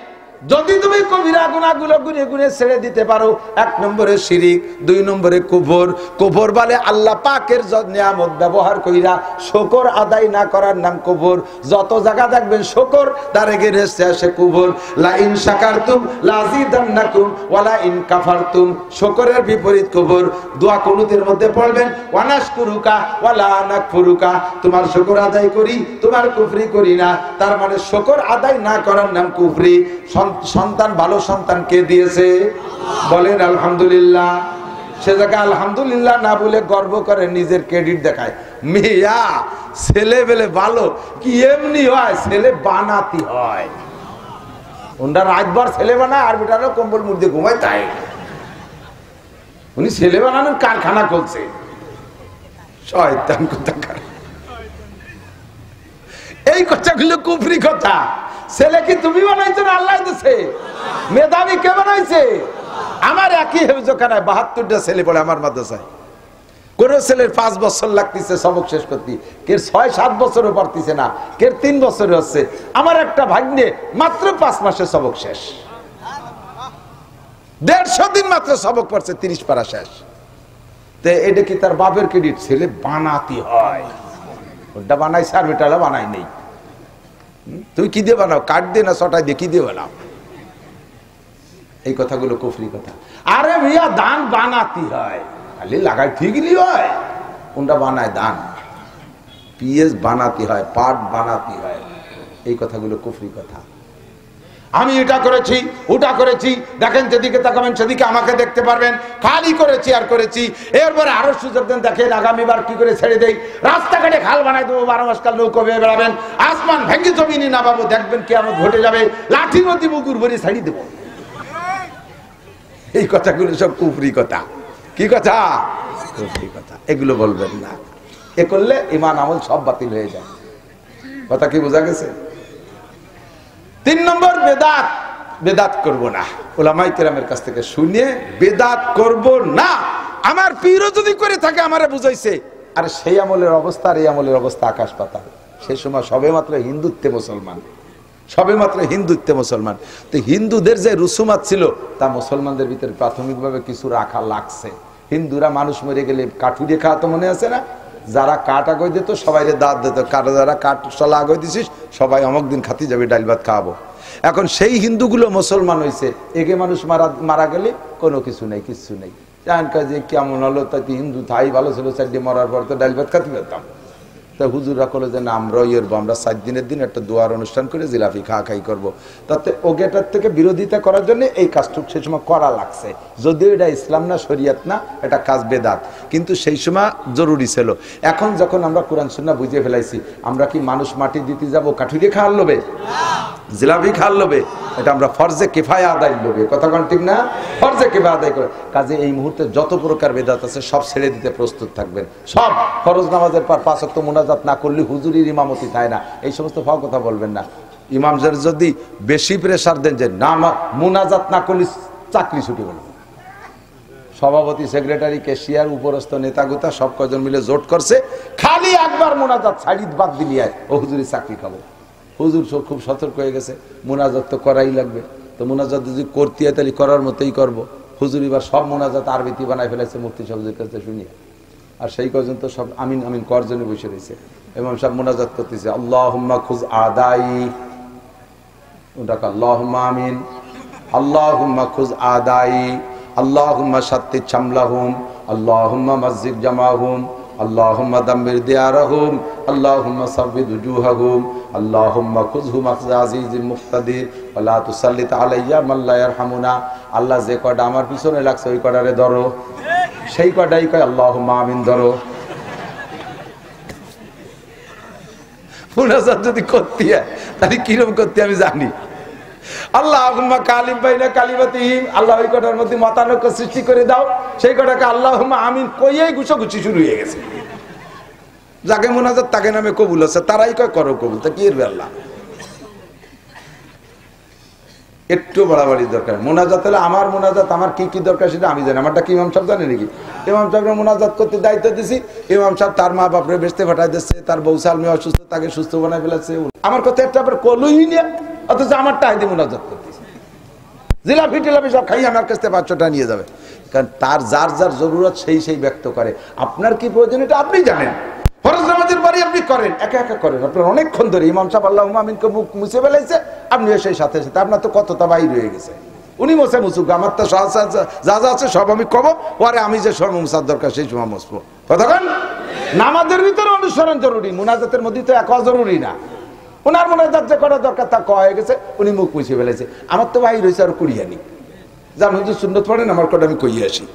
যদি তুমি কবিরা গুনাহগুলো গুনে গুনে ছেড়ে দিতে পারো, 1 নম্বরে শিরিক, 2 নম্বরে কুফর। কুফর বলে আল্লাহ পাকের নিয়ামত ব্যবহার কইরা শুকর আদায় না করার নাম কুফর। যত জায়গা দেখবেন শুকর তার এগেইনস্টে আসে কুফর। লা ইন শাকারতুম লাযিদান্নাকুম ওয়া লা ইন কাফারতুম, শুকরের বিপরীত কুফর। দোয়া কুনুতের মধ্যে পড়বেন ওয়ানাশকুরুকা ওয়া লা নাকফুরুকা, তোমার শুকর আদায় করি, তোমার কুফরি করি না। তার মানে শুকর আদায় না করার নাম কুফরি। সন্তান, ভালো সন্তান কে দিয়েছে? বলেন আলহামদুলিল্লাহ। সে জায়গায় আলহামদুলিল্লাহ না বলে গর্ব করে, নিজের ক্রেডিট দেখায়। মিয়া ছেলে বেলে ভালো কি এমনি হয়, ছেলে বানাতি হয়। ওনারা রাতভর ছেলে বানায়, আর বেটারও কম্বল মুড়ে ঘুমায়, তাই উনি ছেলে বানানোর কারখানা করছে। শয়তান কোথাকার। এই কথাগুলো কুফরি কথা। ছেলে কি তুমি বানাইছো না আল্লাহ দিয়েছে? মেধাবী কে বানাইছে? আমার একই হেফজখানায় 72টা ছেলে পড়ে আমার মাদ্রাসায়। কোন ছেলের 5 বছর লাগতেছে সবক শেষ করতে, কে 6-7 বছরও পারতেছে না, কে 3 বছর হচ্ছে। আমার একটা ভাগ্নে মাত্র 5 মাসে সবক শেষ, 150 দিন মাত্র সবক পড়ছে, 30 পারা শেষ। তো এটা কি তার বাপের ক্রেডিট? ছেলে বানাতে হয়, ওটা বানাইছে আর বেটালা বানাই নেই। তুই কি দিয়ে বানাও? কাঠ দিয়ে না ছটায় দিয়ে কি দিয়ে বানাও? এই কথাগুলো কুফরি কথা। আরে মিয়া ধান বানাতে হয়, খালি লাগাই ঠিকই হয়। কোনটা বানায়? ধান, পিএস বানাতে হয়, পাট বানাতে হয়। এই কথাগুলো কুফরি কথা। আমি এটা করেছি, ওটা করেছি, দেখেন যেদিকে তাকাবেন সেদিকে আমাকে দেখতে পারবেন, খালি করেছি আর করেছি। এরপরে আরো সুযোগ দেন, দেখেন আগামীবার কি করে ছেড়ে দেই। রাস্তাঘাটে খাল বানাই দেবো, 12 মাস কাল নৌকো বেয়ে বেড়াবেন, আসমান ভেঙে জমিনে নামাবো, দেখবেন কিয়ামত ঘটে যাবে, লাঠি নদী বুকুর ভরে ছাড়ি দেবো। এই কথাগুলো সব কুফরি কথা। কি কথা? কুফরি কথা। এগুলো বলবেন না, এ করলে ঈমান আমল সব বাতিল হয়ে যায়। কথা কি বোঝা গেছে? 3 নম্বর বেদাত। বেদাত করব না, উলামায়ে কেরামের কাছ থেকে শুনে বেদাত করব না। আমার পীরও যদি করে থাকে আমারে বুঝাইছে, আর সেই আমলের অবস্থা আর এই আমলের অবস্থা আকাশ পাতাল। সেই সময় সবে মাত্র হিন্দুত্বে মুসলমান, সবে মাত্র হিন্দুত্বে মুসলমান। তো হিন্দুদের যে রুসুমাত ছিল তা মুসলমানদের ভিতরে প্রাথমিকভাবে কিছু রাখা লাগছে। হিন্দুরা মানুষ মরে গেলে কাঠুরিয়ে খাওয়া তো মনে আছে না? যারা কাঠ আগে দিত সবাই দাঁত দিত, কারো যারা কাঠ চলা আগে দিছিস সবাই অমুক দিন খাতি যাবে, ডাল ভাত খাওয়াবো। এখন সেই হিন্দুগুলো মুসলমান হয়েছে, এগে মানুষ মারা গেলে কোনো কিছু নেই, কিচ্ছু নেই। যে কেমন হলো, তাই হিন্দু থাই ভালো ছিল, 4 দিন মরার পর তো ডাল ভাত খাতি পেতাম। তা হুজুররা করলো যে না, আমরা আমরা 4 দিনের দিন একটা দোয়ার অনুষ্ঠান করে জিলাপি খাই করবো। তাতে ওগেটার থেকে বিরোধিতা করার জন্য এই কাজটুক সেই সময় করা লাগছে। যদিও এটা ইসলাম না, শরিয়াত না, এটা কাজ বেদাত, কিন্তু সেই সময় জরুরি ছিল। এখন যখন আমরা কোরআন সুন্নাহ বুঝে ফেলাইছি, আমরা কি মানুষ মাটি দিতে যাবো কাঠুরিয়ে খাওয়ার লোভে, জিলাপি খাওয়ার লোভে? এটা আমরা ফরজে কিফায়া আদায় লোভে। কথা কোন ঠিক না? ফরজে কিফায়া আদায় করে। কাজে এই মুহূর্তে যত প্রকার বেদাত আছে সব ছেড়ে দিতে প্রস্তুত থাকবেন। সব ফরজ নামাজের পর 5 ওয়াক্ত মুনাজাত না করলে হুজুরির ইমামতি থাকে না, এই সমস্ত ফাও কথা বলবেন না। ইমামদের যদি বেশি প্রেসার দেন যে না মুনাজাত না করলে চাকরি ছুটি বলবেন, সভাপতি, সেক্রেটারি, ক্যাশিয়ার, উপরস্থ নেতাগুতা সব কজন মিলে জোট করছে, খালি একবার মুনাজাত ছাড়িয়ে বাদ দিলি ও হুজুরি চাকরি খাবো। হুজুর খুব সতর্ক হয়ে গেছে, মুনাজাত তো করাই লাগবে। তো মুনাজাত যদি করতে হয় তাহলে করার মতোই করবো। হুজুর এবার সব মুনাজাত আরবিতে বানায় ফেলেছে মুফতি সাহেবের কাছে শুনিয়ে। আর সেই পর্যন্ত সব আমিন আমিন কর জন্য বসে রয়েছে। ইমাম সাহেব মুনাজাত করতেছে, আল্লাহুম্মা খুজ আদাই, আল্লাহুম্মা আমিন, আল্লাহুম্মা খুজ আদাই, আল্লাহুম্মা শাত্তিত শামলাহুম, আল্লাহুম্মা মসজিদ জামাহুম, আল্লাহুম্মা দাম্মির দিয়ারহুম, আল্লাহুম্মা সাব্বিদ উজুহাহুম, আল্লাহুম্মা খুযহুম আখযা আজিজিল মুক্তাদির ওয়া লা তুসাল্লিত আলাইয়া মান লা ইয়ারহামুনা। আল্লাহ যে কয়টা আমার পিছনে লাগছে ওই কয়টারে ধরো, সেই কয়টাই কয় আল্লাহুম্মা আমিন ধরো। মুনাজাত যদি করতে হয় তাহলে কিরকম করতে আমি জানি। আল্লাহুম্মা কালিম বাইনা কালিমাতিহিম, আল্লাহ ওই কটার মধ্যে মতানৈক্য সৃষ্টি করে দাও, সেই কটাকে আল্লাহুম্মা আমিন কইয়েই ঘুষাঘুষি শুরু হয়ে গেছে। যাকে মুনাজাত তাকে নামে কবুল আছে, তারাই কয় করো কবুল, তা কি এর আল্লাহ। একটু বাড়াবাড়ি দরকার। মুনাজাত হলে আমার মুনাজাত আমার কি কি দরকার সেটা আমি জানি। আমারটা কি ইমাম সাহেব জানে নাকি? ইমাম সাহেব মুনাজাত করতে দায়িত্ব দিছি, ইমাম সাহেব তার মা বাপরে বেচতে পাঠাই দিচ্ছে, তার বউ সালমি অসুস্থ, তাকে সুস্থ বানাই ফেলেছে। আমার কথা একটা আবার কলই না, অথচ আমারটা আইতে মুনাজাত করতেছে। জিলাপি টিলাপি সব খাই আমার কাছ থেকে 500 নিয়ে যাবে, কারণ তার যার যার জরুরত সেই সেই ব্যক্ত করে। আপনার কি প্রয়োজন এটা আপনি জানেন। ফরজ নামাজের পরে আপনি করেন, একা একা করেন, আপনার অনেকক্ষণ ধরে ইমাম সাহেব আল্লাহুম্মা আমিনকে মুখ মুছে ফেলাইছে, আপনি সেই সাথে সাথে আপনার তো কতটা বাইর হয়ে গেছে। উনি মোছে মুছুক, আমার তো যা যা আছে সব আমি কব, পরে আমি যে সময় মুছার দরকার সেই সময় মুছবো। কতক্ষণ নামাজের ভিতরে অনুসরণ জরুরি, মুনাজাতের মধ্যে তো এক জরুরি না। ওনার মুনাজাত যে করা দরকার তা কয়া হয়ে গেছে, উনি মুখ মুছে ফেলেছে। আমার তো বাইর হয়েছে আর কুড়িয়ানি, যার মধ্যে সুন্নত পড়েন আমার কটা আমি কইয়ে আসি।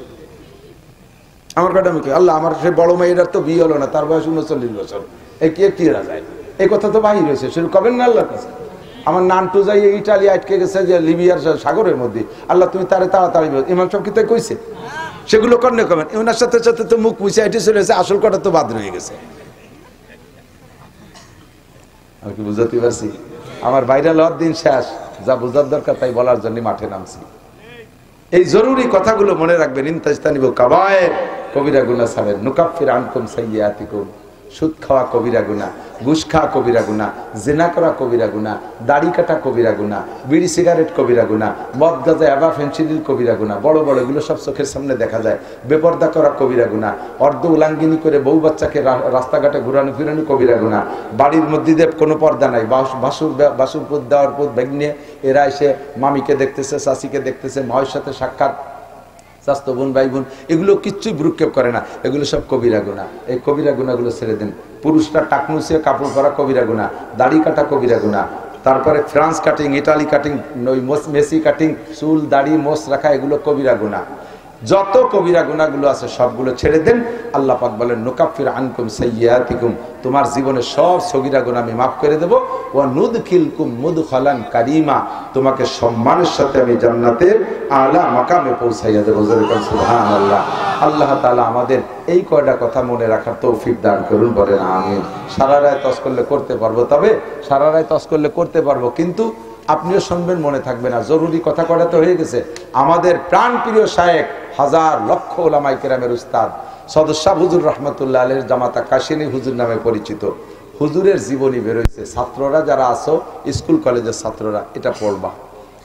আমার কথা আমি আল্লাহ, আমার সেই বড় মেয়েটার তো বিয়ে হলো না, তার বয়স 39 বছর, এই কি এরা যায়, এই কথা তো বাহির হয়েছে, শুরু কবেন না আল্লাহর কাছে। আমার নানটু যাই ইটালি আটকে গেছে যে লিবিয়ার সাগরের মধ্যে, আল্লাহ তুমি তারে তাড়াতাড়ি। ইমাম সাহেব কি তাই কইছে? সেগুলো কর্ণে কবেন, ওনার সাথে সাথে তো মুখ মুছে আইটে চলে গেছে, আসল কথা তো বাদ রয়ে গেছে। আমি কি বুঝাতে পারছি? আমার ভাইরাল হওয়ার দিন শেষ, যা বোঝার দরকার তাই বলার জন্য মাঠে নামছি। এই জরুরি কথাগুলো মনে রাখবেন। ইনতাজতানিবু কাবায়ের, কবিরা গুনাহ ছাড়েন, নুকাফির আনকুম সাইয়্যাতিকুম। সুদ খাওয়া কবিরা গুনাহ, ঘুষ খাওয়া কবিরা গুনাহ, জিনা করা কবিরা গুনাহ, দাড়ি কাটা কবিরা গুনাহ, বিড়ি সিগারেট কবিরা গুনাহ, মদ গাঁজা এবা ফেন্সিডিল কবিরা গুনাহ, বড় বড় এগুলো সব চোখের সামনে দেখা যায়। বেপর্দা করা কবিরা গুনাহ, অর্ধ উলাঙ্গিনী করে বউ বাচ্চাকে রাস্তাঘাটে ঘুরানো ফিরানো কবিরা গুনাহ, বাড়ির মধ্যে দিয়ে কোনো পর্দা নাই, বাসুর পুত দেওয়ার পুত ব্যাগ নিয়ে এরা এসে মামিকে দেখতেছে, চাচিকে দেখতেছে, মায়ের সাথে সাক্ষাৎ, স্বাস্থ্য বোন ভাই বোন, এগুলো কিচ্ছুই ভ্রুক্ষেপ করে না, এগুলো সব কবিরা গুনাহ। এই কবিরা গুনাহগুলো ছেড়ে দেন। পুরুষরা টাকনুসিয়ে কাপড় পরা কবিরা গুনাহ, দাড়ি কাটা কবিরা গুনাহ, তারপরে ফ্রান্স কাটিং, ইটালি কাটিং, ওই মেসি কাটিং, চুল দাড়ি মোছ রাখা, এগুলো কবিরা গুনাহ। যত কবিরা গুনাহগুলো আছে সবগুলো ছেড়ে দেন। আল্লাহ পাক বলেন নুকাফির আনকুম সাইয়্যাতিকুম, তোমার জীবনে সব সগীরা গুনাহ আমি মাফ করে দেব। ওয়া নুদখিলকুম মুদখালান কারীমা, তোমাকে সম্মানের সাথে আমি জান্নাতের আলা মাকামে পৌঁছাইয়া দেব। সুবহানাল্লাহ। আল্লাহ তাআলা আমাদের এই কয়টা কথা মনে রাখার তৌফিক দান করুন, বলেন আমিন। সারা রাত তস করলে করতে পারবো, তবে সারা রাত তস করলে করতে পারবো, কিন্তু আপনিও শুনবেন, মনে থাকবে না। জরুরি কথা কয়টা তো হয়ে গেছে। আমাদের প্রাণ প্রিয় শায়েখ, হাজার লক্ষ ওলামায়ে কেরামের উস্তাদ সদস্য হুজুর রহমতুল্লাহ আলাইহির জামাতা কাশিনী হুজুর নামে পরিচিত হুজুরের জীবনী বেরোইছে। ছাত্ররা যারা আছো, স্কুল কলেজের ছাত্ররা, এটা পড়বা।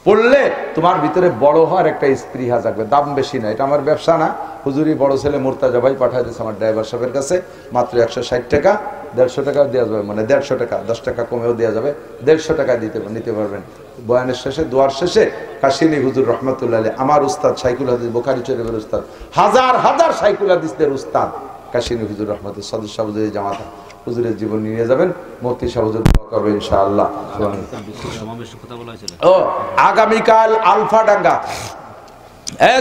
পড়লে তোমার ভিতরে বড় হওয়ার একটা স্পৃহা জাগবে। দাম বেশি না, এটা আমার ব্যবসা না। হুজুরি বড় ছেলে মুর্তাজা ভাই পাঠাই দিয়েছে আমার ড্রাইভার সাহেবের কাছে, মাত্র 160 টাকা। 150 টাকাও দেওয়া যাবে, মানে 150 টাকা, 10 টাকা কমেও দেওয়া যাবে, 150 টাকা নিতে পারবেন। বয়ানের শেষে, দোয়ার শেষে কাশিনী হুজুর রহমতুল্লাহ আলাইহি, আমার উস্তাদ শাইখুল হাদিস বুখারী শরীফের উস্তাদ, হাজার হাজার শাইখুল হাদিসদের উস্তাদ কাশিনী হুজুর রহমতুল্লাহ, সদস্য হুজুরের জামাতা, হুজুরের জীবন নিয়ে যাবেন। মুফতি সাহেব হুজুর দোয়া করবে ইনশাআল্লাহ। ও আগামীকাল আলফাডাঙ্গা,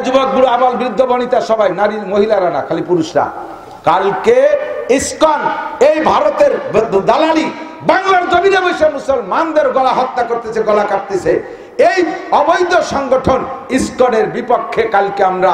যুবক বুড়ো আবাল বৃদ্ধ বনিতা সবাই, নারী মহিলারা না, খালি পুরুষরা। কালকে ইসকন এই ভারতের দালালি বাংলার জমিনে বসে মুসলমানদের গলা হত্যা করতেছে, গলা কাটতেছে। এই অবৈধ সংগঠন ইসকনের বিপক্ষে কালকে আমরা